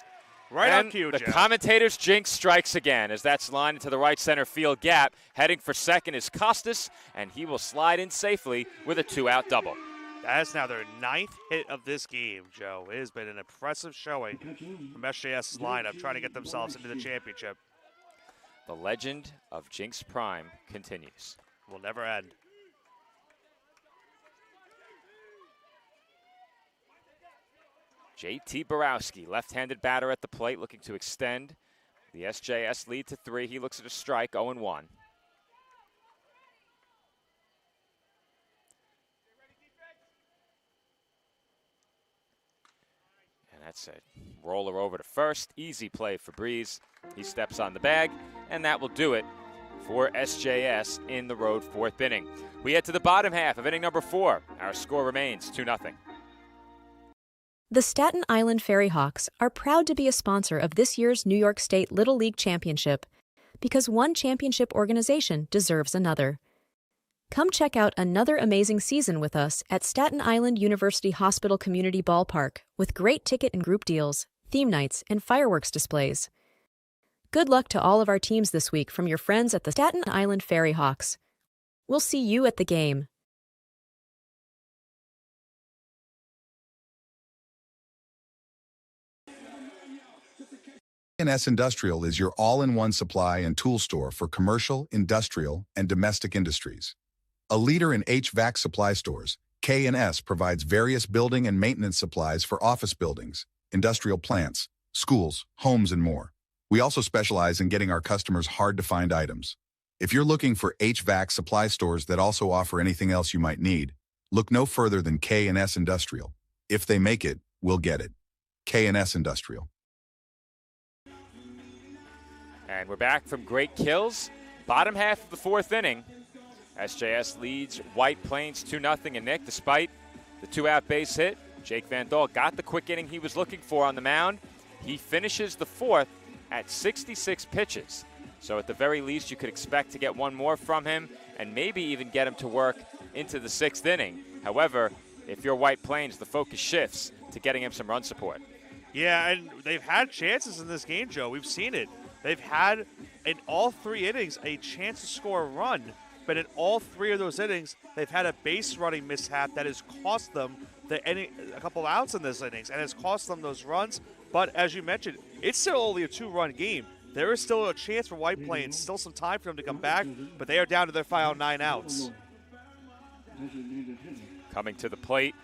Right on And cue, the Jeff. commentator's jinx strikes again as that's lined into the right center field gap. Heading for second is Costas, and he will slide in safely with a 2-out double. That is now their 9th hit of this game, Joe. It has been an impressive showing from SJS's lineup trying to get themselves into the championship. The legend of Jinx Prime continues. Will never end. JT Borowski, left-handed batter at the plate, looking to extend the SJS lead to 3. He looks at a strike, 0-1. And that's a roller over to first. Easy play for Breeze. He steps on the bag, and that will do it for SJS in the road 4th inning. We head to the bottom half of inning number 4. Our score remains 2-0. The Staten Island Fairy Hawks are proud to be a sponsor of this year's New York State Little League Championship because one championship organization deserves another. Come check out another amazing season with us at Staten Island University Hospital Community Ballpark with great ticket and group deals, theme nights, and fireworks displays. Good luck to all of our teams this week from your friends at the Staten Island Fairy Hawks. We'll see you at the game. K&S Industrial is your all-in-one supply and tool store for commercial, industrial, and domestic industries. A leader in HVAC supply stores, K&S provides various building and maintenance supplies for office buildings, industrial plants, schools, homes, and more. We also specialize in getting our customers hard-to-find items. If you're looking for HVAC supply stores that also offer anything else you might need, look no further than K&S Industrial. If they make it, we'll get it. K&S Industrial. And we're back from great kills. Bottom half of the 4th inning. SJS leads White Plains 2-0. And Nick, despite the 2-out base hit, Jake Van Dahl got the quick inning he was looking for on the mound. He finishes the 4th at 66 pitches. So at the very least, you could expect to get one more from him and maybe even get him to work into the 6th inning. However, if you're White Plains, the focus shifts to getting him some run support. Yeah, and they've had chances in this game, Joe. We've seen it. They've had, in all 3 innings, a chance to score a run. But in all 3 of those innings, they've had a base running mishap that has cost them a couple outs in this innings and has cost them those runs. But as you mentioned, it's still only a 2-run game. There is still a chance for White Plains, still some time for them to come back, but they are down to their final 9 outs. Coming to the plate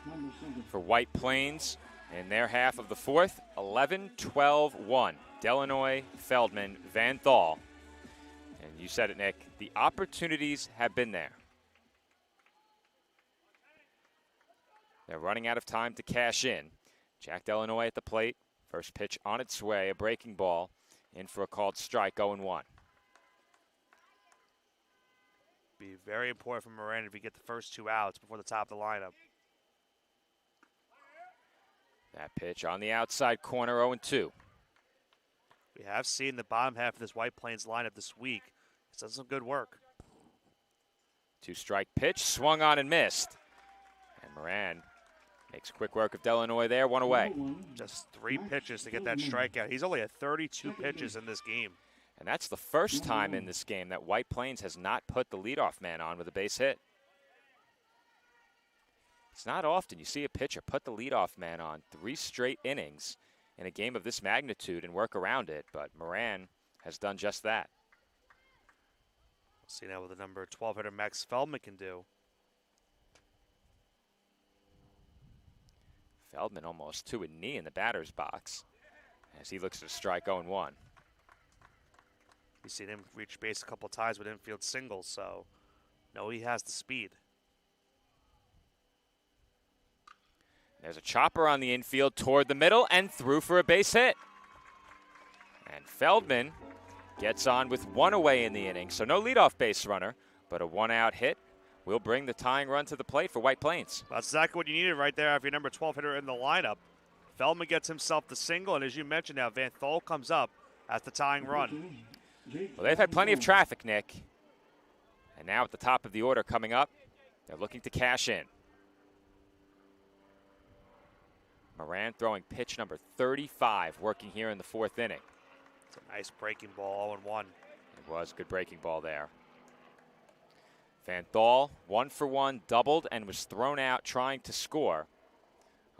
for White Plains in their half of the 4th, 11-12-1. Delanoy, Feldman, Van Dahl. And you said it, Nick, the opportunities have been there. They're running out of time to cash in. Jack Delanoy at the plate. First pitch on its way, a breaking ball. In for a called strike, 0-1. Be very important for Moran if he get the first 2 outs before the top of the lineup. That pitch on the outside corner, 0-2. We have seen the bottom half of this White Plains lineup this week. It's done some good work. 2-strike pitch, swung on and missed. And Moran makes quick work of Delanoy there, 1 away. Just 3 pitches to get that strikeout. He's only at 32 pitches in this game. And that's the first time in this game that White Plains has not put the leadoff man on with a base hit. It's not often you see a pitcher put the leadoff man on 3 straight innings in a game of this magnitude and work around it, but Moran has done just that. We'll see now what the number 12 hitter Max Feldman can do. Feldman almost to a knee in the batter's box as he looks at a strike, 0-1. We've seen him reach base a couple times with infield singles, so no, he has the speed. There's a chopper on the infield toward the middle and through for a base hit. And Feldman gets on with 1 away in the inning, so no leadoff base runner, but a 1-out hit will bring the tying run to the plate for White Plains. That's exactly what you needed right there if your number 12 hitter in the lineup. Feldman gets himself the single, and as you mentioned now, Van Dahl comes up as the tying run. Well, they've had plenty of traffic, Nick. And now at the top of the order coming up, they're looking to cash in. Moran throwing pitch number 35, working here in the 4th inning. It's a nice breaking ball, 0-1. It was a good breaking ball there. Van Thal, 1-for-1, doubled and was thrown out trying to score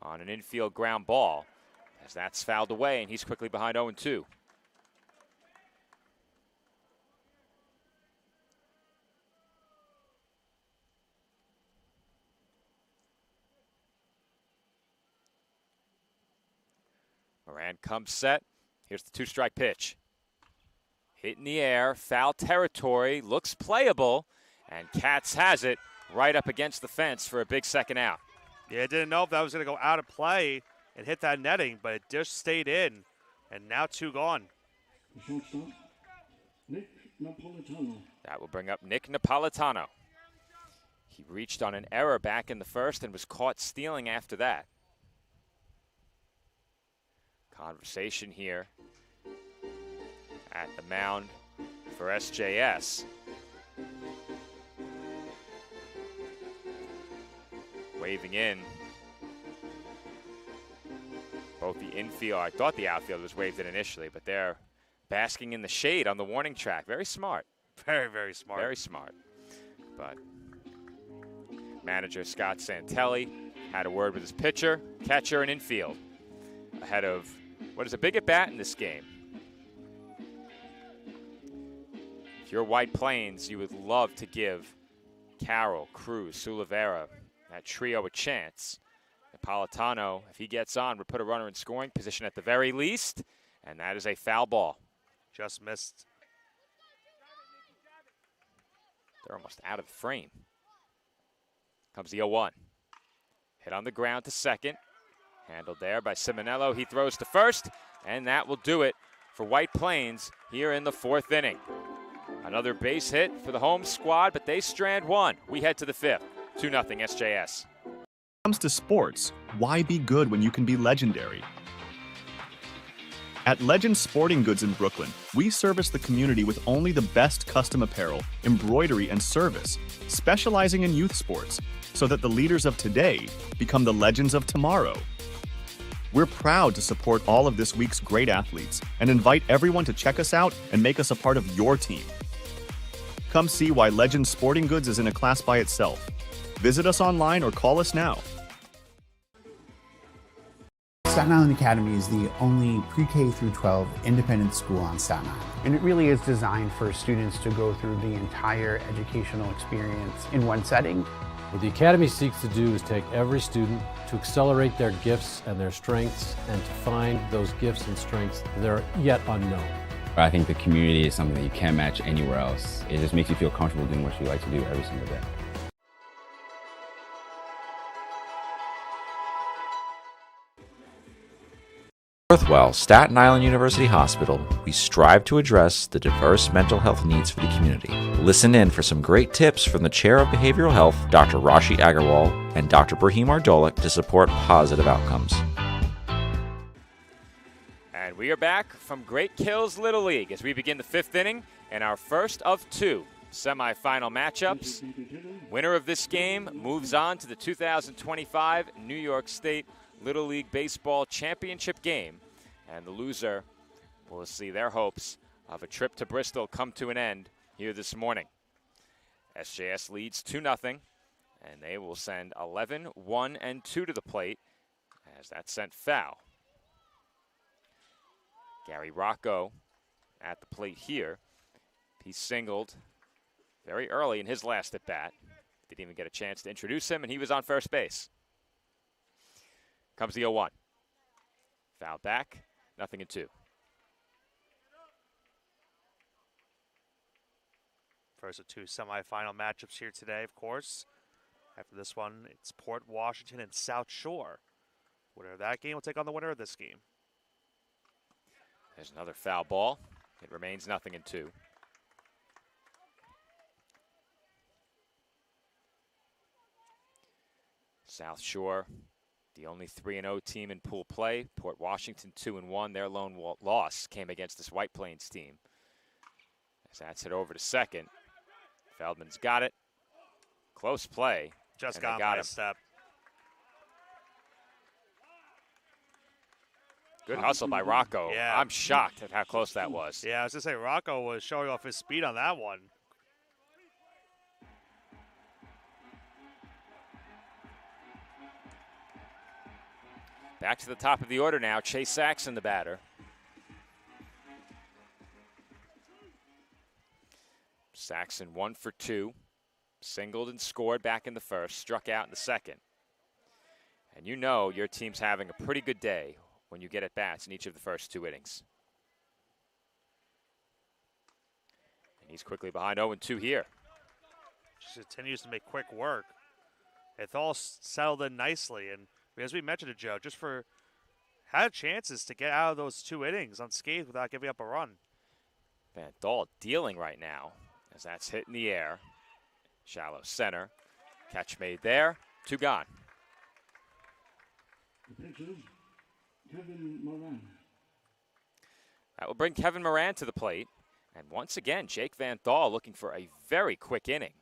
on an infield ground ball, as that's fouled away, and he's quickly behind 0-2. Moran comes set. Here's the 2-strike pitch. Hit in the air, foul territory, looks playable, and Katz has it right up against the fence for a big second out. Yeah, didn't know if that was going to go out of play and hit that netting, but it just stayed in, and now 2 gone. Shortstop, Nick Napolitano. That will bring up Nick Napolitano. He reached on an error back in the 1st and was caught stealing after that. Conversation here at the mound for SJS. Waving in. Both the infield, I thought the outfield was waved in initially, but they're basking in the shade on the warning track. Very smart. Very, very smart. Very smart. But manager Scott Santelli had a word with his pitcher, catcher, and infield ahead of what is a big at-bat in this game. If you're White Plains, you would love to give Carroll, Cruz, Sulivera, that trio a chance. Napolitano, if he gets on, would put a runner in scoring position at the very least, and that is a foul ball. Just missed. They're almost out of the frame. Comes the 0-1. Hit on the ground to second. Handled there by Simonello. He throws to first, and that will do it for White Plains here in the 4th inning. Another base hit for the home squad, but they strand 1. We head to the 5th. 2-0 SJS. When it comes to sports, why be good when you can be legendary? At Legend Sporting Goods in Brooklyn, we service the community with only the best custom apparel, embroidery, and service, specializing in youth sports, so that the leaders of today become the legends of tomorrow. We're proud to support all of this week's great athletes and invite everyone to check us out and make us a part of your team. Come see why Legend Sporting Goods is in a class by itself. Visit us online or call us now. Staten Island Academy is the only pre-K through 12 independent school on Staten Island. And it really is designed for students to go through the entire educational experience in one setting. What the Academy seeks to do is take every student to accelerate their gifts and their strengths and to find those gifts and strengths that are yet unknown. I think the community is something that you can't match anywhere else. It just makes you feel comfortable doing what you like to do every single day. Northwell, Staten Island University Hospital, we strive to address the diverse mental health needs for the community. Listen in for some great tips from the Chair of Behavioral Health, Dr. Rashi Agarwal, and Dr. Brahim Ardolik to support positive outcomes. And we are back from Great Kills Little League as we begin the 5th inning and our first of 2 semifinal matchups. Winner of this game moves on to the 2025 New York State Little League Baseball Championship game, and the loser will see their hopes of a trip to Bristol come to an end here this morning. SJS leads 2-0, and they will send 11, 1, and 2 to the plate as that's sent foul. Gary Rocco at the plate here. He singled very early in his last at-bat. Didn't even get a chance to introduce him, and he was on first base. Comes the 0-1. Foul back, 0-2. First of 2 semifinal matchups here today, of course. After this one, it's Port Washington and South Shore. Winner of that game will take on the winner of this game. There's another foul ball. It remains 0-2. South Shore, the only 3-0 team in pool play. Port Washington 2-1. Their lone loss came against this White Plains team. As that's hit over to second. Feldman's got it. Close play. Just got by a step. Good hustle by Rocco. Yeah. I'm shocked at how close that was. Yeah, I was going to say, Rocco was showing off his speed on that one. Back to the top of the order now. Chase Saxon, the batter. Saxon 1 for 2. Singled and scored back in the first. Struck out in the second. And you know your team's having a pretty good day when you get at bats in each of the first 2 innings. And he's quickly behind 0-2 here. Just continues to make quick work. It's all settled in nicely. And as we mentioned to Joe, just for had chances to get out of those 2 innings unscathed without giving up a run. Van Dahl dealing right now as that's hit in the air. Shallow center. Catch made there. 2 gone. The pitcher, Kevin Moran. That will bring Kevin Moran to the plate. And once again, Jake Van Dahl looking for a very quick inning.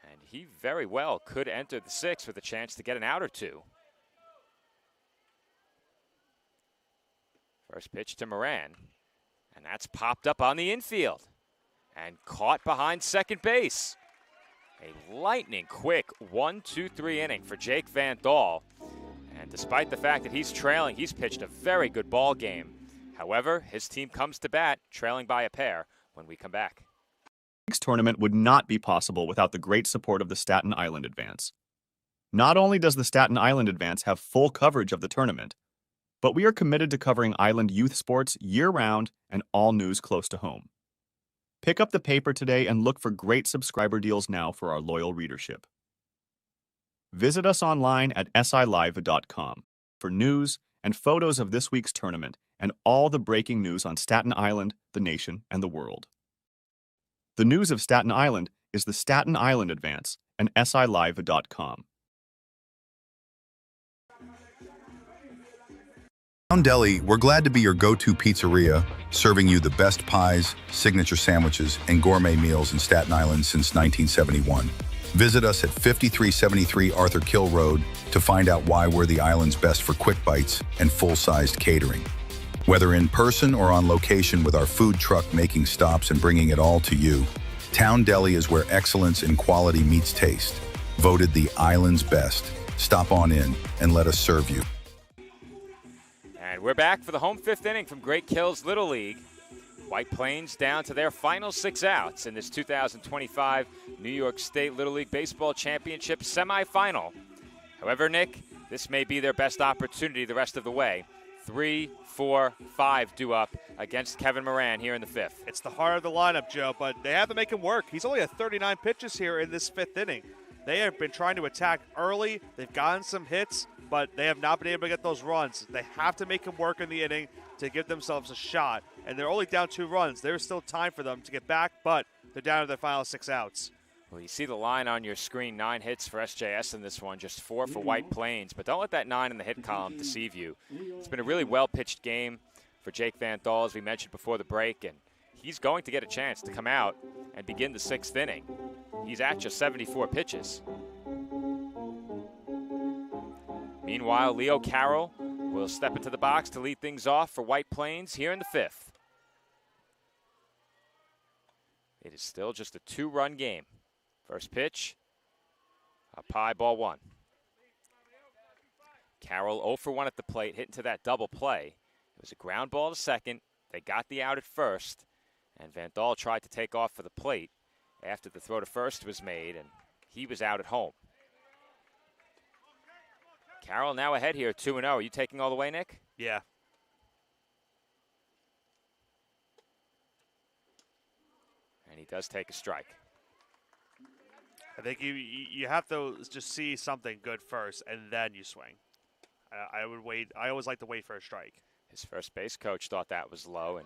And he very well could enter the 6th with a chance to get an out or 2. First pitch to Moran. And that's popped up on the infield. And caught behind second base. A lightning quick 1-2-3 inning for Jake Van Dahl. And despite the fact that he's trailing, he's pitched a very good ball game. However, his team comes to bat, trailing by a pair when we come back. This tournament would not be possible without the great support of the Staten Island Advance. Not only does the Staten Island Advance have full coverage of the tournament, but we are committed to covering Island youth sports year-round and all news close to home. Pick up the paper today and look for great subscriber deals now for our loyal readership. Visit us online at silive.com for news and photos of this week's tournament and all the breaking news on Staten Island, the nation, and the world. The news of Staten Island is the Staten Island Advance and silive.com. Town Deli, we're glad to be your go-to pizzeria, serving you the best pies, signature sandwiches, and gourmet meals in Staten Island since 1971. Visit us at 5373 Arthur Kill Road to find out why we're the island's best for quick bites and full-sized catering. Whether in person or on location with our food truck making stops and bringing it all to you, Town Deli is where excellence in quality meets taste. Voted the island's best. Stop on in and let us serve you. And we're back for the home 5th inning from Great Kills Little League. White Plains down to their final 6 outs in this 2025 New York State Little League Baseball Championship semifinal. However, Nick, this may be their best opportunity the rest of the way. 3, 4, 5 due up against Kevin Moran here in the 5th. It's the heart of the lineup, Joe, but they have to make him work. He's only at 39 pitches here in this 5th inning. They have been trying to attack early. They've gotten some hits, but they have not been able to get those runs. They have to make him work in the inning to give themselves a shot. And they're only down 2 runs. There's still time for them to get back, but they're down to their final 6 outs. Well, you see the line on your screen, 9 hits for SJS in this one, just 4 for White Plains. But don't let that 9 in the hit column deceive you. It's been a really well-pitched game for Jake Van Dahl, as we mentioned before the break, and he's going to get a chance to come out and begin the 6th inning. He's at just 74 pitches. Meanwhile, Leo Carroll will step into the box to lead things off for White Plains here in the 5th. It is still just a 2-run game. First pitch, up high, ball 1. Carroll 0 for 1 at the plate, hit into that double play. It was a ground ball to second. They got the out at first, and Van Dahl tried to take off for the plate after the throw to first was made, and he was out at home. Carroll now ahead here, 2-0. Are you taking all the way, Nick? Yeah. And he does take a strike. I think you have to just see something good first, and then you swing. I would wait. I always like to wait for a strike. His first base coach thought that was low, and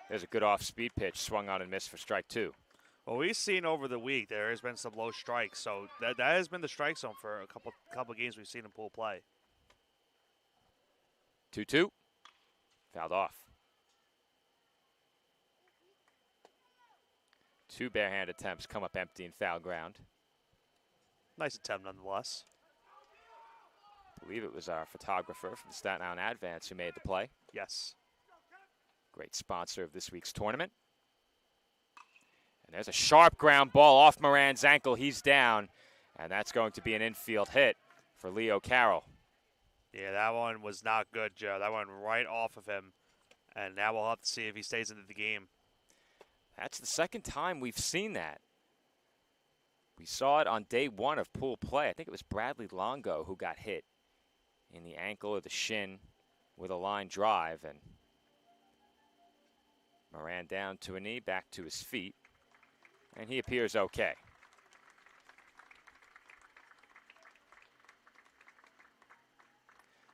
there's a good off-speed pitch, swung on and missed for strike 2. Well, we've seen over the week there has been some low strikes, so that has been the strike zone for a couple of games we've seen him pull play. 2-2, fouled off. 2 barehand attempts come up empty in foul ground. Nice attempt nonetheless. I believe it was our photographer from the Staten Island Advance who made the play. Yes. Great sponsor of this week's tournament. And there's a sharp ground ball off Moran's ankle. He's down, and that's going to be an infield hit for Leo Carroll. Yeah, that one was not good, Joe. That went right off of him, and now we'll have to see if he stays into the game. That's the second time we've seen that. We saw it on day one of pool play. I think it was Bradley Longo who got hit in the ankle or the shin with a line drive, and Moran down to a knee, back to his feet, and he appears okay.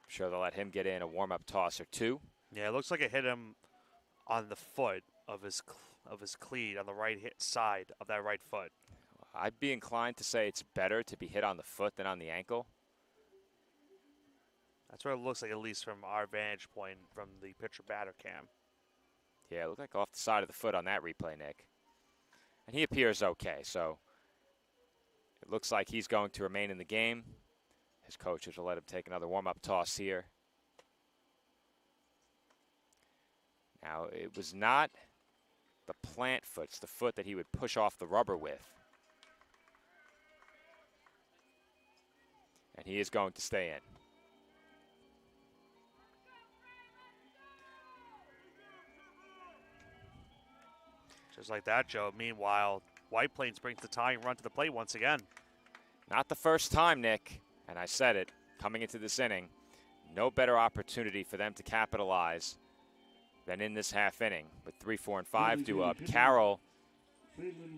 I'm sure they'll let him get in a warm-up toss or two. Yeah, it looks like it hit him on the foot of his cleat on the right side of that right foot. I'd be inclined to say it's better to be hit on the foot than on the ankle. That's what it looks like, at least from our vantage point from the pitcher-batter cam. Yeah, it looked like off the side of the foot on that replay, Nick. And he appears okay, so it looks like he's going to remain in the game. His coaches will let him take another warm-up toss here. Now, it was not the plant foot. It's the foot that he would push off the rubber with. And he is going to stay in. Just like that, Joe. Meanwhile, White Plains brings the tying run to the plate once again. Not the first time, Nick, and I said it, coming into this inning, no better opportunity for them to capitalize than in this half inning. With 3, 4, and 5 due up. Carroll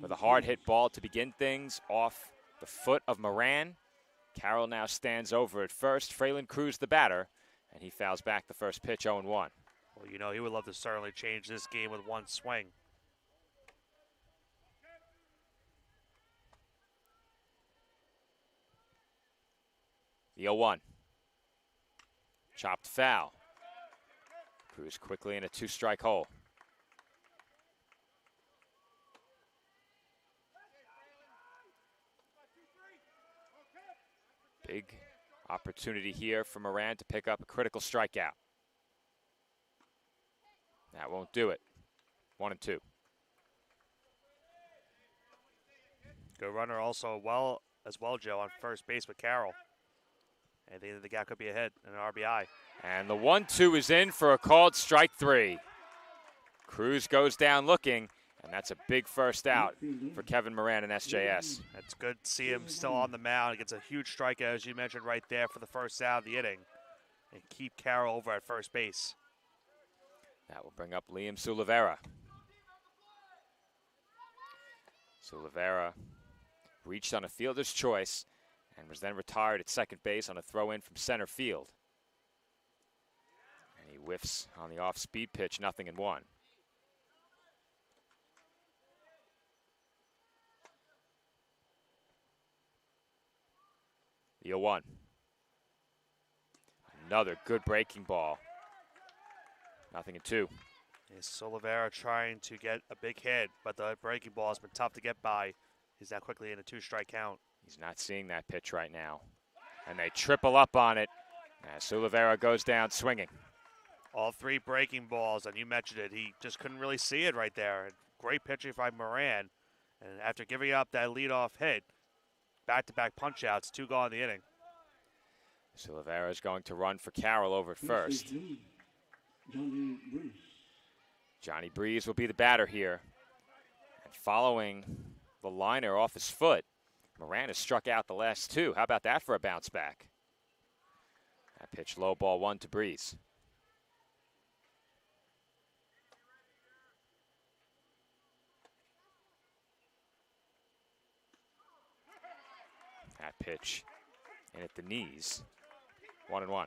with a hard hit ball to begin things off the foot of Moran. Carroll now stands over at first. Fralin Cruz the batter, and he fouls back the first pitch 0-1. Well, you know, he would love to certainly change this game with one swing. The 0-1. Chopped foul. Cruz quickly in a 2-strike hole. Big opportunity here for Moran to pick up a critical strikeout. That won't do it. 1-2. Good runner also as well, Joe, on first base with Carroll. And the gap could be a hit and an RBI. And the 1-2 is in for a called strike 3. Cruz goes down looking, and that's a big first out for Kevin Moran and SJS. It's good to see him still on the mound. He gets a huge strikeout, as you mentioned, right there for the first out of the inning. And keep Carroll over at first base. That will bring up Liam Sulivera. Sulivera reached on a fielder's choice and was then retired at second base on a throw-in from center field. And he whiffs on the off-speed pitch, 0-1. The 0-1. Another good breaking ball. 0-2. Solivera trying to get a big hit, but the breaking ball has been tough to get by. He's now quickly in a 2-strike count. He's not seeing that pitch right now. And they triple up on it as Solivera goes down swinging. All 3 breaking balls, and you mentioned it. He just couldn't really see it right there. Great pitching by Moran. And after giving up that leadoff hit, back-to-back punch-outs, 2 gone in the inning. Solivera is going to run for Carroll over at first. Johnny Breeze will be the batter here. And following the liner off his foot, Moran has struck out the last 2. How about that for a bounce back? That pitch low, ball 1 to Breeze. That pitch in at the knees. 1-1.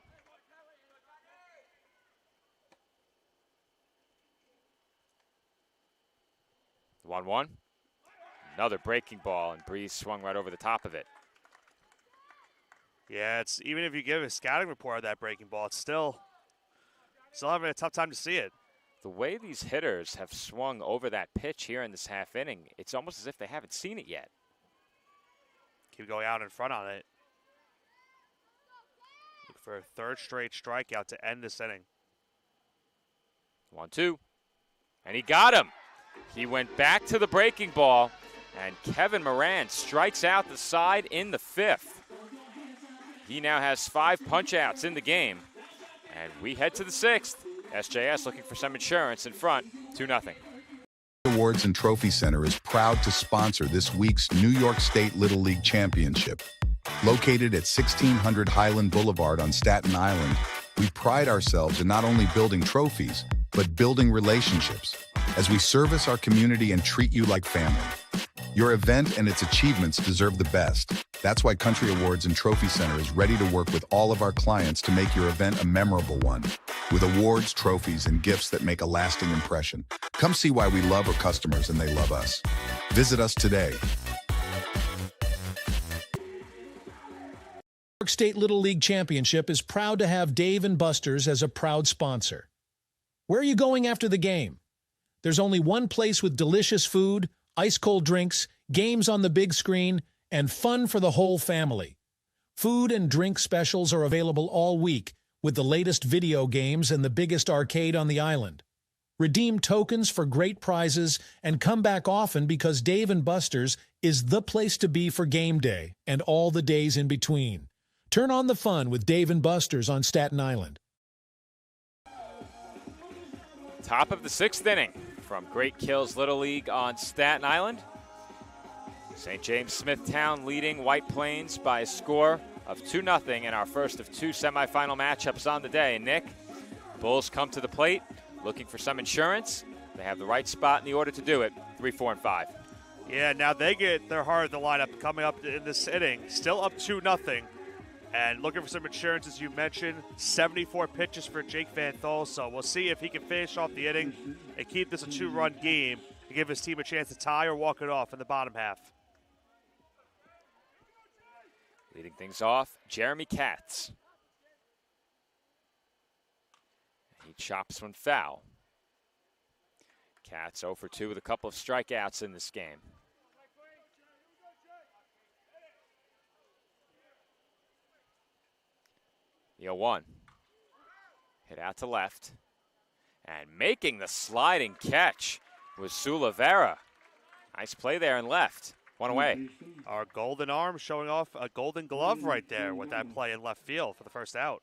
The 1-1. Another breaking ball, and Breeze swung right over the top of it. Yeah, it's even if you give a scouting report of that breaking ball, it's still having a tough time to see it. The way these hitters have swung over that pitch here in this half inning, it's almost as if they haven't seen it yet. Keep going out in front on it. for a third straight strikeout to end this inning. 1-2. And he got him. He went back to the breaking ball, and Kevin Moran strikes out the side in the 5th. He now has 5 punch-outs in the game, and we head to the 6th. SJS looking for some insurance in front, 2-0. Awards and Trophy Center is proud to sponsor this week's New York State Little League Championship. Located at 1600 Highland Boulevard on Staten Island, we pride ourselves in not only building trophies, but building relationships as we service our community and treat you like family. Your event and its achievements deserve the best. That's why Country Awards and Trophy Center is ready to work with all of our clients to make your event a memorable one, with awards, trophies, and gifts that make a lasting impression. Come see why we love our customers and they love us. Visit us today. New York State Little League Championship is proud to have Dave & Buster's as a proud sponsor. Where are you going after the game? There's only one place with delicious food, ice-cold drinks, games on the big screen, and fun for the whole family. Food and drink specials are available all week with the latest video games and the biggest arcade on the island. Redeem tokens for great prizes and come back often because Dave & Buster's is the place to be for game day and all the days in between. Turn on the fun with Dave & Buster's on Staten Island. Top of the 6th inning from Great Kills Little League on Staten Island. St. James-Smithtown leading White Plains by a score of 2-0 in our first of 2 semifinal matchups on the day. Nick, Bulls come to the plate looking for some insurance. They have the right spot in the order to do it, 3, 4, and 5. Yeah, now they get their heart of the lineup coming up in this inning. Still up 2-0. And looking for some insurance, as you mentioned, 74 pitches for Jake Van Thol. So we'll see if he can finish off the inning and keep this a 2-run game to give his team a chance to tie or walk it off in the bottom half. Leading things off, Jeremy Katz. He chops one foul. Katz 0 for 2 with a couple of strikeouts in this game. The 0-1. Hit out to left. And making the sliding catch was Sulavera. Nice play there and left. One away. Our golden arm showing off a golden glove right there with that play in left field for the first out.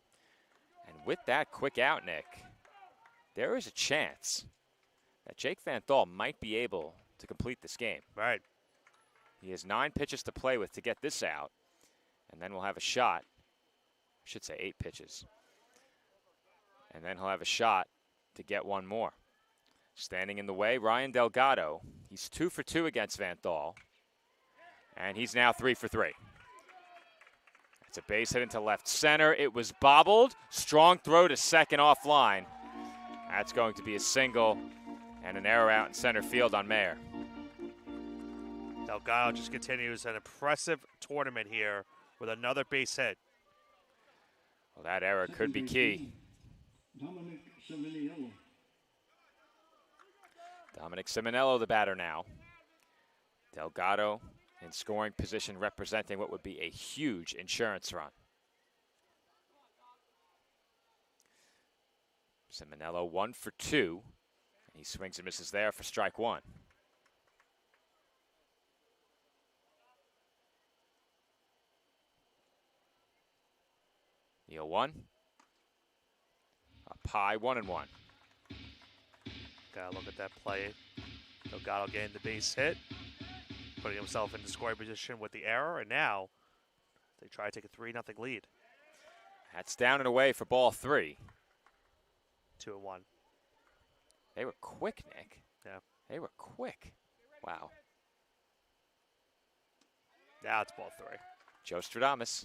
And with that quick out, Nick, there is a chance that Jake Van Thol might be able to complete this game. Right. He has 9 pitches to play with to get this out. And then we'll have a shot. I should say 8 pitches. And then he'll have a shot to get one more. Standing in the way, Ryan Delgado. He's 2 for 2 against Van Thol. And he's now 3 for 3. It's a base hit into left center. It was bobbled. Strong throw to second offline. That's going to be a single and an error out in center field on Mayer. Delgado just continues an impressive tournament here with another base hit. Well, that error could be key. Dominic Simonello, the batter now. Delgado in scoring position representing what would be a huge insurance run. Simonello 1 for 2. And he swings and misses there for strike 1. The 0-1. Up high, 1-1. Gotta look at that play. Delgado getting the base hit, putting himself into scoring position with the error, and now they try to take a 3-0 lead. That's down and away for ball 3. 2-1. They were quick, Nick. Yeah. They were quick. Wow. Now it's ball 3. Joe Stradamus.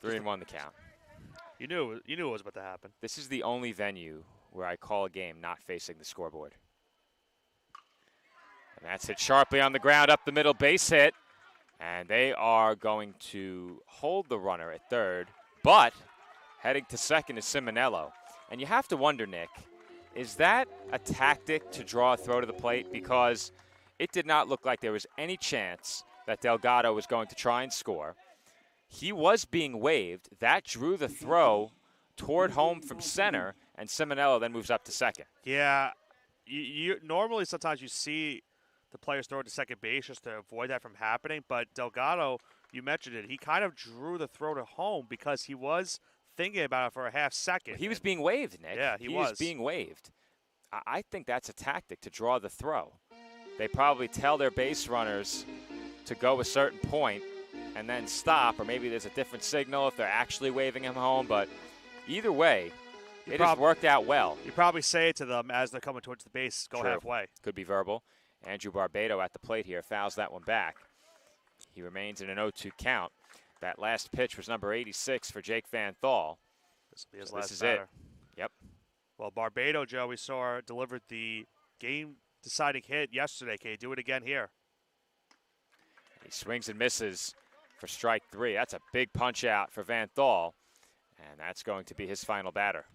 3-1 the count. You knew it was about to happen. This is the only venue where I call a game not facing the scoreboard. And that's hit sharply on the ground, up the middle, base hit. And they are going to hold the runner at third, but heading to second is Simonello. And you have to wonder, Nick, is that a tactic to draw a throw to the plate? Because it did not look like there was any chance that Delgado was going to try and score. he was being waved. That drew the throw toward home from center, and Simonello then moves up to second. Yeah, you normally sometimes you see the players throw it to second base just to avoid that from happening, but Delgado, you mentioned it, he kind of drew the throw to home because he was thinking about it for a half second. He was being waved, Nick. Yeah, he was being waved. I think that's a tactic to draw the throw. They probably tell their base runners to go a certain point and then stop, or maybe there's a different signal if they're actually waving him home, but either way, it has worked out well. You probably say it to them as they're coming towards the base, go True. halfway. Could be verbal. Andrew Barbado at the plate here fouls that one back. He remains in an 0-2 count. That last pitch was number 86 for Jake Van Thal. This will be his So last this is batter. it. Yep. Well, Barbado, Joe, we saw delivered the game-deciding hit yesterday. Can you do it again here? He swings and misses for strike 3. That's a big punch out for Van Thal, and that's going to be his final batter.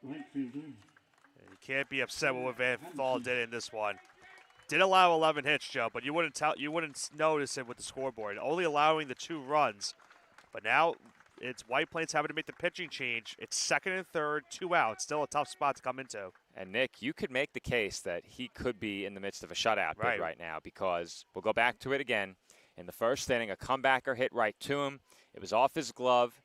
Right fielder. You can't be upset with what Van Thal did in this one. Did allow 11 hits, Joe, but you wouldn't notice it with the scoreboard. Only allowing the 2 runs, but now it's White Plains having to make the pitching change. It's second and third, 2 outs. Still a tough spot to come into. And Nick, you could make the case that he could be in the midst of a shutout bid right now, because we'll go back to it again. In the first inning, a comebacker hit right to him. It was off his glove.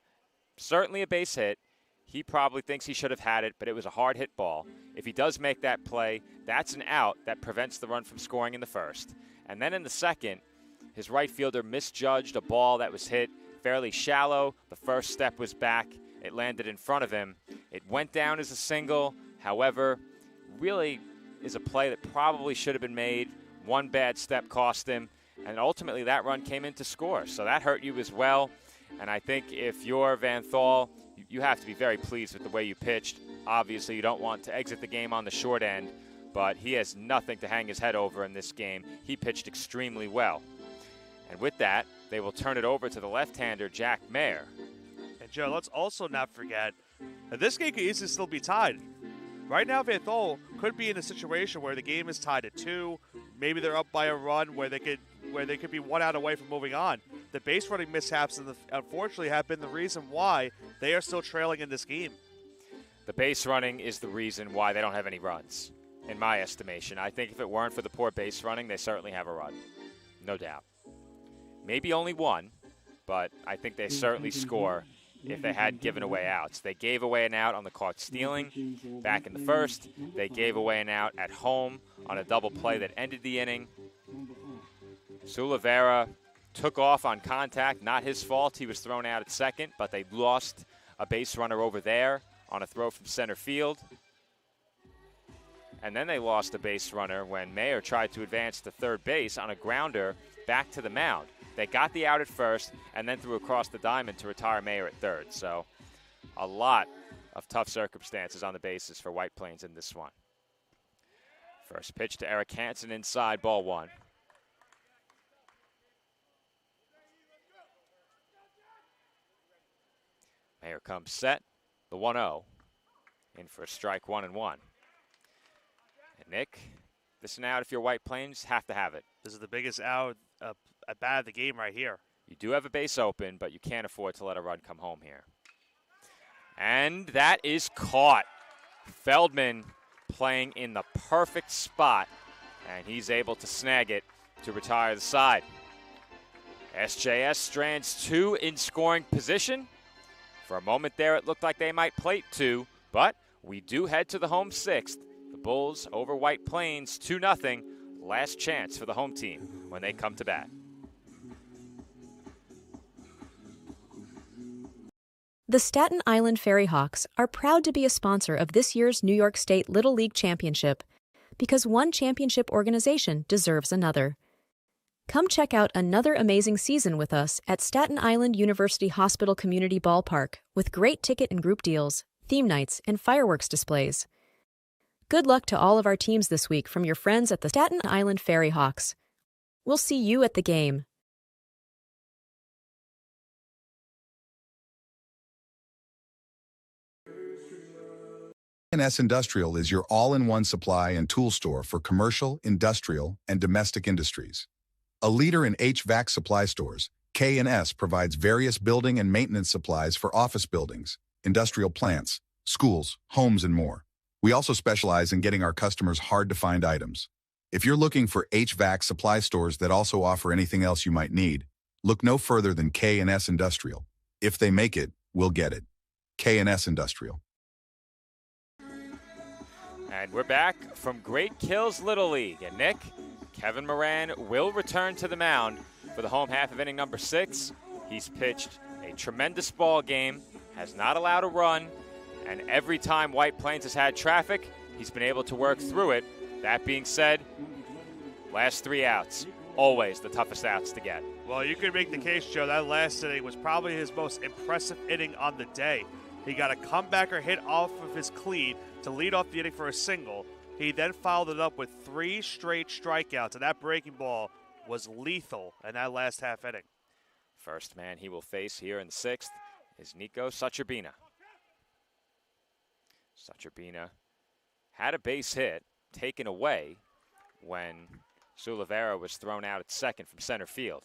Certainly a base hit. He probably thinks he should have had it, but it was a hard hit ball. If he does make that play, that's an out that prevents the run from scoring in the first. And then in the second, his right fielder misjudged a ball that was hit fairly shallow. The first step was back. It landed in front of him. It went down as a single. However, really is a play that probably should have been made. One bad step cost him, and ultimately that run came in to score. So that hurt you as well. And I think if you're Van Thal, you have to be very pleased with the way you pitched. Obviously, you don't want to exit the game on the short end, but he has nothing to hang his head over in this game. He pitched extremely well. And with that, they will turn it over to the left-hander, Jack Mayer. And, Joe, let's also not forget that this game could easily still be tied. Right now, Van Thal could be in a situation where the game is tied at 2. Maybe they're up by a run where they could be 1 out away from moving on. The base running mishaps, unfortunately, have been the reason why they are still trailing in this game. The base running is the reason why they don't have any runs, in my estimation. I think if it weren't for the poor base running, they certainly have a run. No doubt. Maybe only 1, but I think they certainly score if they had given away outs. They gave away an out on the caught stealing back in the first. They gave away an out at home on a double play that ended the inning. Sulavera took off on contact. Not his fault. He was thrown out at second, but they lost a base runner over there on a throw from center field. And then they lost a base runner when Mayer tried to advance to third base on a grounder back to the mound. They got the out at first and then threw across the diamond to retire Mayer at third. So a lot of tough circumstances on the bases for White Plains in this one. First pitch to Eric Hansen inside, ball 1. Mayer comes set, the 1-0, in for a strike 1-1. And Nick, this an out if you're White Plains, have to have it. This is the biggest out at bat of the game right here. You do have a base open, but you can't afford to let a run come home here. And that is caught. Feldman playing in the perfect spot, and he's able to snag it to retire the side. SJS strands 2 in scoring position. For a moment there, it looked like they might plate 2, but we do head to the home 6th. The Bulls over White Plains 2-0. Last chance for the home team when they come to bat. The Staten Island Ferry Hawks are proud to be a sponsor of this year's New York State Little League Championship because one championship organization deserves another. Come check out another amazing season with us at Staten Island University Hospital Community Ballpark with great ticket and group deals, theme nights, and fireworks displays. Good luck to all of our teams this week from your friends at the Staten Island Ferry Hawks. We'll see you at the game. NYS Industrial is your all-in-one supply and tool store for commercial, industrial, and domestic industries. A leader in HVAC supply stores, K&S provides various building and maintenance supplies for office buildings, industrial plants, schools, homes, and more. We also specialize in getting our customers hard-to-find items. If you're looking for HVAC supply stores that also offer anything else you might need, look no further than K&S Industrial. If they make it, we'll get it. K&S Industrial. And we're back from Great Kills Little League. And Nick, Kevin Moran will return to the mound for the home half of inning number 6. He's pitched a tremendous ball game, has not allowed a run, and every time White Plains has had traffic, he's been able to work through it. That being said, last 3 outs, always the toughest outs to get. Well, you could make the case, Joe, that last inning was probably his most impressive inning on the day. He got a comebacker hit off of his cleat to lead off the inning for a single. He then followed it up with 3 straight strikeouts, and that breaking ball was lethal in that last half inning. First man he will face here in the 6th is Nico Sucherbina. Sucherbina had a base hit taken away when Sulivera was thrown out at second from center field.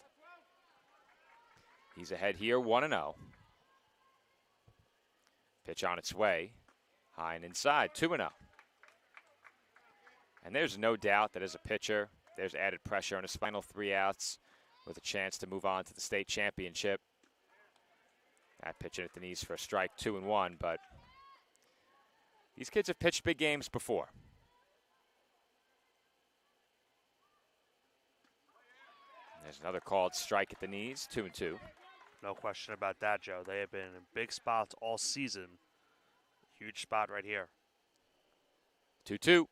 He's ahead here 1-0. Pitch on its way, high and inside, 2-0. And there's no doubt that as a pitcher, there's added pressure on his final 3 outs with a chance to move on to the state championship. That pitching at the knees for a strike, 2-1, but these kids have pitched big games before. There's another called strike at the knees, 2-2. No question about that, Joe. They have been in big spots all season. Huge spot right here. 2-2.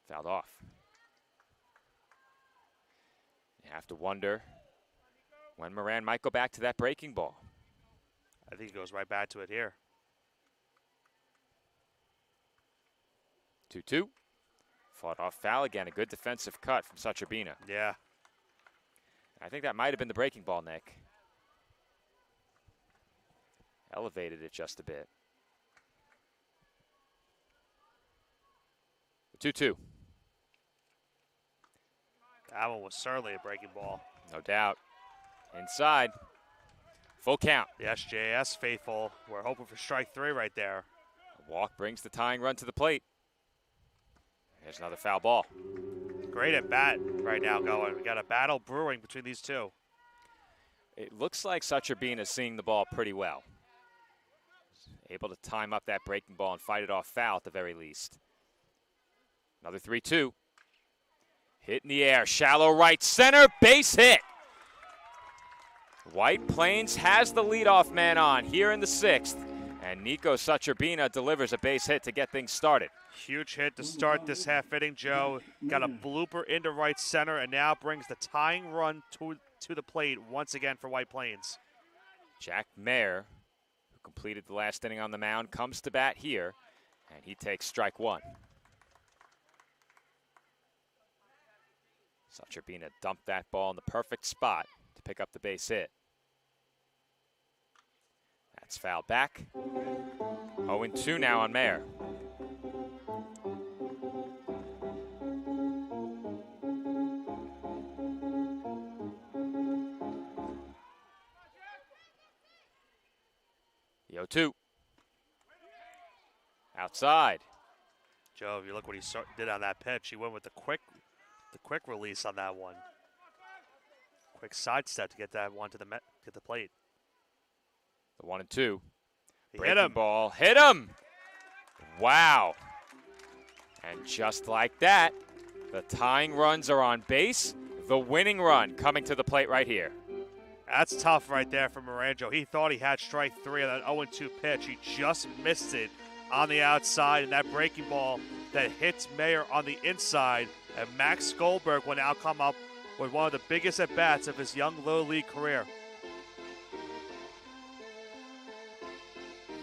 Fouled off. You have to wonder when Moran might go back to that breaking ball. I think he goes right back to it here. 2-2. Fought off foul again. A good defensive cut from Sucherbina. Yeah. I think that might have been the breaking ball, Nick. Elevated it just a bit. 2-2. That one was certainly a breaking ball. No doubt. Inside. Full count. The SJS faithful. We're hoping for strike 3 right there. A walk brings the tying run to the plate. There's another foul ball. Great at bat right now going. We got a battle brewing between these two. It looks like Sucherbina is seeing the ball pretty well. Able to time up that breaking ball and fight it off foul at the very least. Another 3-2. Hit in the air, shallow right center, base hit. White Plains has the leadoff man on here in the 6th, and Nico Sucherbina delivers a base hit to get things started. Huge hit to start this half inning, Joe. Got a blooper into right center and now brings the tying run to the plate once again for White Plains. Jack Mayer, who completed the last inning on the mound, comes to bat here, and he takes strike 1. Sucherbina dumped that ball in the perfect spot to pick up the base hit. That's fouled back. 0-2 now on Mayer. The 0-2. Outside. Joe, if you look what he did on that pitch, he went with the quick release on that one. Quick sidestep to get that one to the plate. The 1-2. Hit him. Ball. Hit him. Wow. And just like that, the tying runs are on base. The winning run coming to the plate right here. That's tough right there for Moranjo. He thought he had strike 3 on that 0-2 pitch. He just missed it on the outside, and that breaking ball that hits Mayer on the inside. And Max Goldberg will now come up with one of the biggest at-bats of his young Little League career.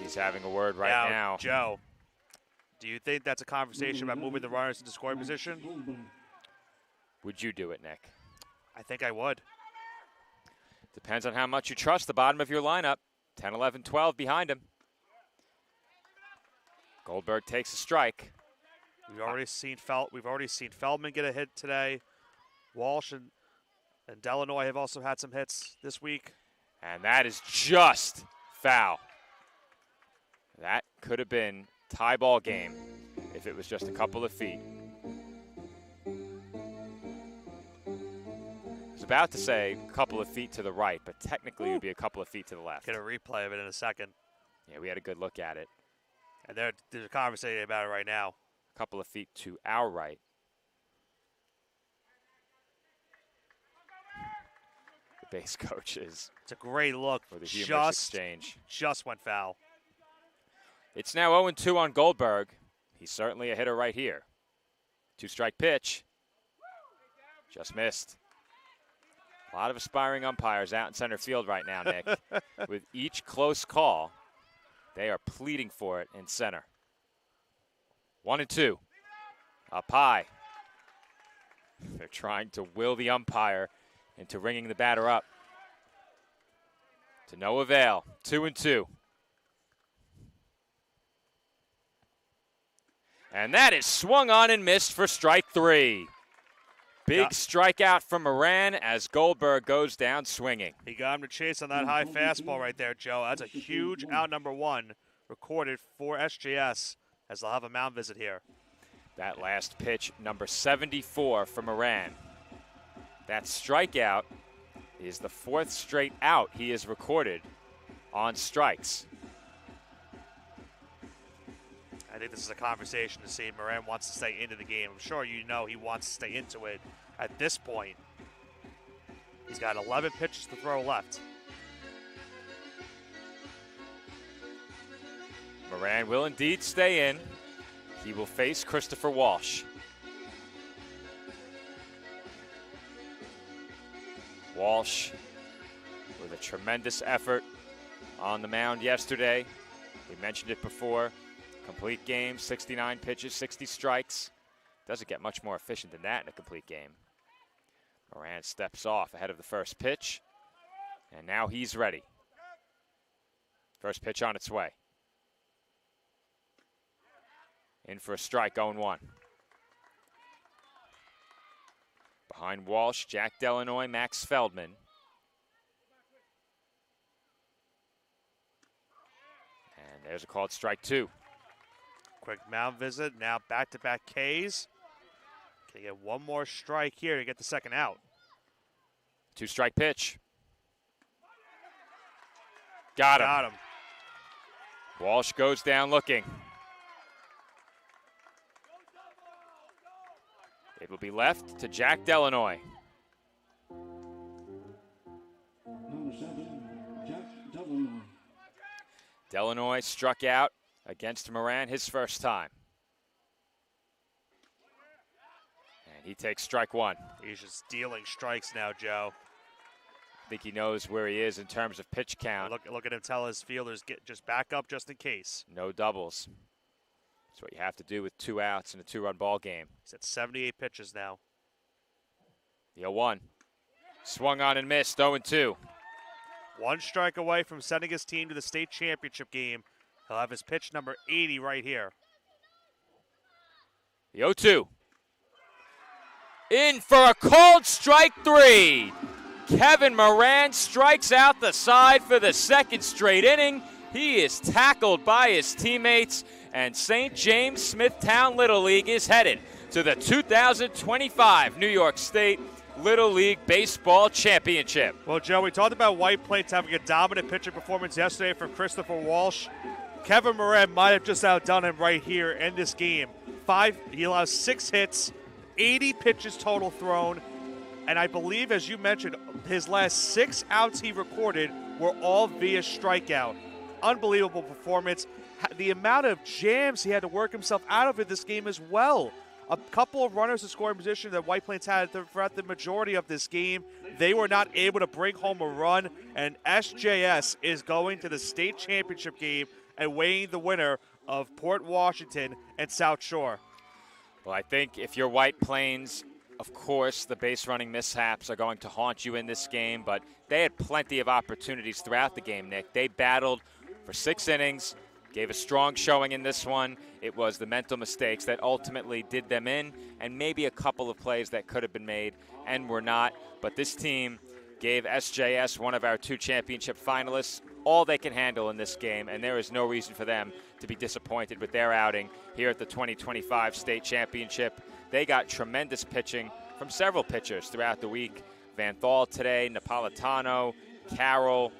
He's having a word right now. Joe, do you think that's a conversation about moving the runners into scoring position? Would you do it, Nick? I think I would. Depends on how much you trust the bottom of your lineup. 10, 11, 12 behind him. Goldberg takes a strike. We've already seen Feldman get a hit today. Walsh and And Delanoy have also had some hits this week. And that is just foul. That could have been tie ball game if it was just a couple of feet. I was about to say a couple of feet to the right, but technically it would be a couple of feet to the left. Get a replay of it in a second. Yeah, we had a good look at it. And they're conversating about it right now. A couple of feet to our right. The base coach is. It's a great look for the humorous exchange. Just went foul. It's now 0-2 on Goldberg. He's certainly a hitter right here. 2-strike pitch. Just missed. A lot of aspiring umpires out in center field right now, Nick. With each close call, they are pleading for it in center. 1-2. Up high. They're trying to will the umpire into ringing the batter up. To no avail. 2-2. And that is swung on and missed for strike 3. Big strikeout from Moran as Goldberg goes down swinging. He got him to chase on that high fastball right there, Joe. That's a huge out number 1 recorded for SJS as they'll have a mound visit here. That last pitch, number 74 for Moran. That strikeout is the 4th straight out he has recorded on strikes. I think this is a conversation to see if Moran wants to stay into the game. I'm sure you know he wants to stay into it at this point. He's got 11 pitches to throw left. Moran will indeed stay in. He will face Christopher Walsh. Walsh with a tremendous effort on the mound yesterday. We mentioned it before. Complete game, 69 pitches, 60 strikes. Doesn't get much more efficient than that in a complete game. Moran steps off ahead of the first pitch, and now he's ready. First pitch on its way. In for a strike, 0-1. Behind Walsh, Jack Delanoy, Max Feldman. And there's a called strike 2. Quick mound visit, now back-to-back Ks. Can get one more strike here to get the second out. 2-strike pitch. Got him. Walsh goes down looking. It will be left to Jack Delanoy. Number 7, Jack Delanoy. Delanoy struck out against Moran his first time. And he takes strike 1. He's just dealing strikes now, Joe. I think he knows where he is in terms of pitch count. Look at him tell his fielders, just back up just in case. No doubles. That's what you have to do with 2 outs in a 2-run ball game. He's at 78 pitches now. The 0-1. Swung on and missed, 0-2. 1 strike away from sending his team to the state championship game. He'll have his pitch number 80 right here. The 0-2. In for a called strike 3. Kevin Moran strikes out the side for the 2nd straight inning. He is tackled by his teammates, and St. James-Smithtown Little League is headed to the 2025 New York State Little League Baseball Championship. Well, Joe, we talked about White Plains having a dominant pitching performance yesterday from Christopher Walsh. Kevin Moran might have just outdone him right here in this game. He allows 6 hits, 80 pitches total thrown, and I believe, as you mentioned, his last 6 outs he recorded were all via strikeout. Unbelievable performance. The amount of jams he had to work himself out of in this game as well. A couple of runners in scoring position that White Plains had throughout the majority of this game. They were not able to bring home a run, and SJS is going to the state championship game and weighing the winner of Port Washington and South Shore. Well, I think if you're White Plains, of course, the base running mishaps are going to haunt you in this game, but they had plenty of opportunities throughout the game, Nick. They battled for 6 innings, gave a strong showing in this one. It was the mental mistakes that ultimately did them in, and maybe a couple of plays that could have been made and were not. But this team gave SJS, one of our 2 championship finalists, all they can handle in this game, and there is no reason for them to be disappointed with their outing here at the 2025 state championship. They got tremendous pitching from several pitchers throughout the week. Van Thal today, Napolitano, Carroll,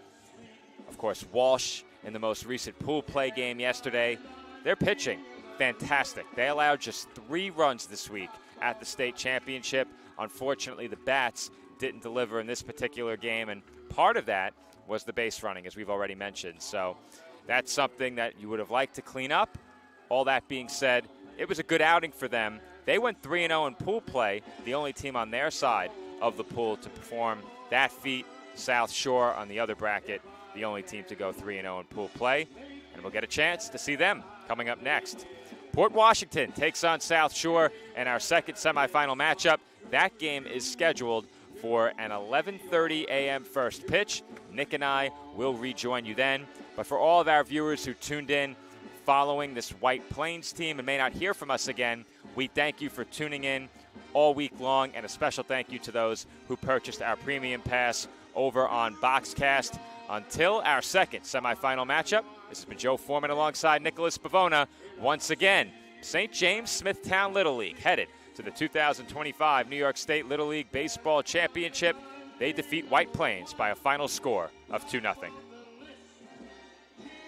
of course Walsh in the most recent pool play game yesterday. They're pitching fantastic. They allowed just 3 runs this week at the state championship. Unfortunately, the bats didn't deliver in this particular game, and part of that was the base running, as we've already mentioned. So that's something that you would have liked to clean up. All that being said, it was a good outing for them. They went 3-0 in pool play, the only team on their side of the pool to perform that feat. South Shore on the other bracket, the only team to go 3-0 in pool play. And we'll get a chance to see them coming up next. Port Washington takes on South Shore in our second semifinal matchup. That game is scheduled for an 11:30 a.m. first pitch. Nick and I will rejoin you then. But for all of our viewers who tuned in following this White Plains team and may not hear from us again, we thank you for tuning in all week long, and a special thank you to those who purchased our premium pass over on Boxcast. Until our second semifinal matchup, this has been Joe Foreman alongside Nicholas Pavona. Once again, St. James-Smithtown Little League headed to the 2025 New York State Little League Baseball Championship. They defeat White Plains by a final score of 2-0.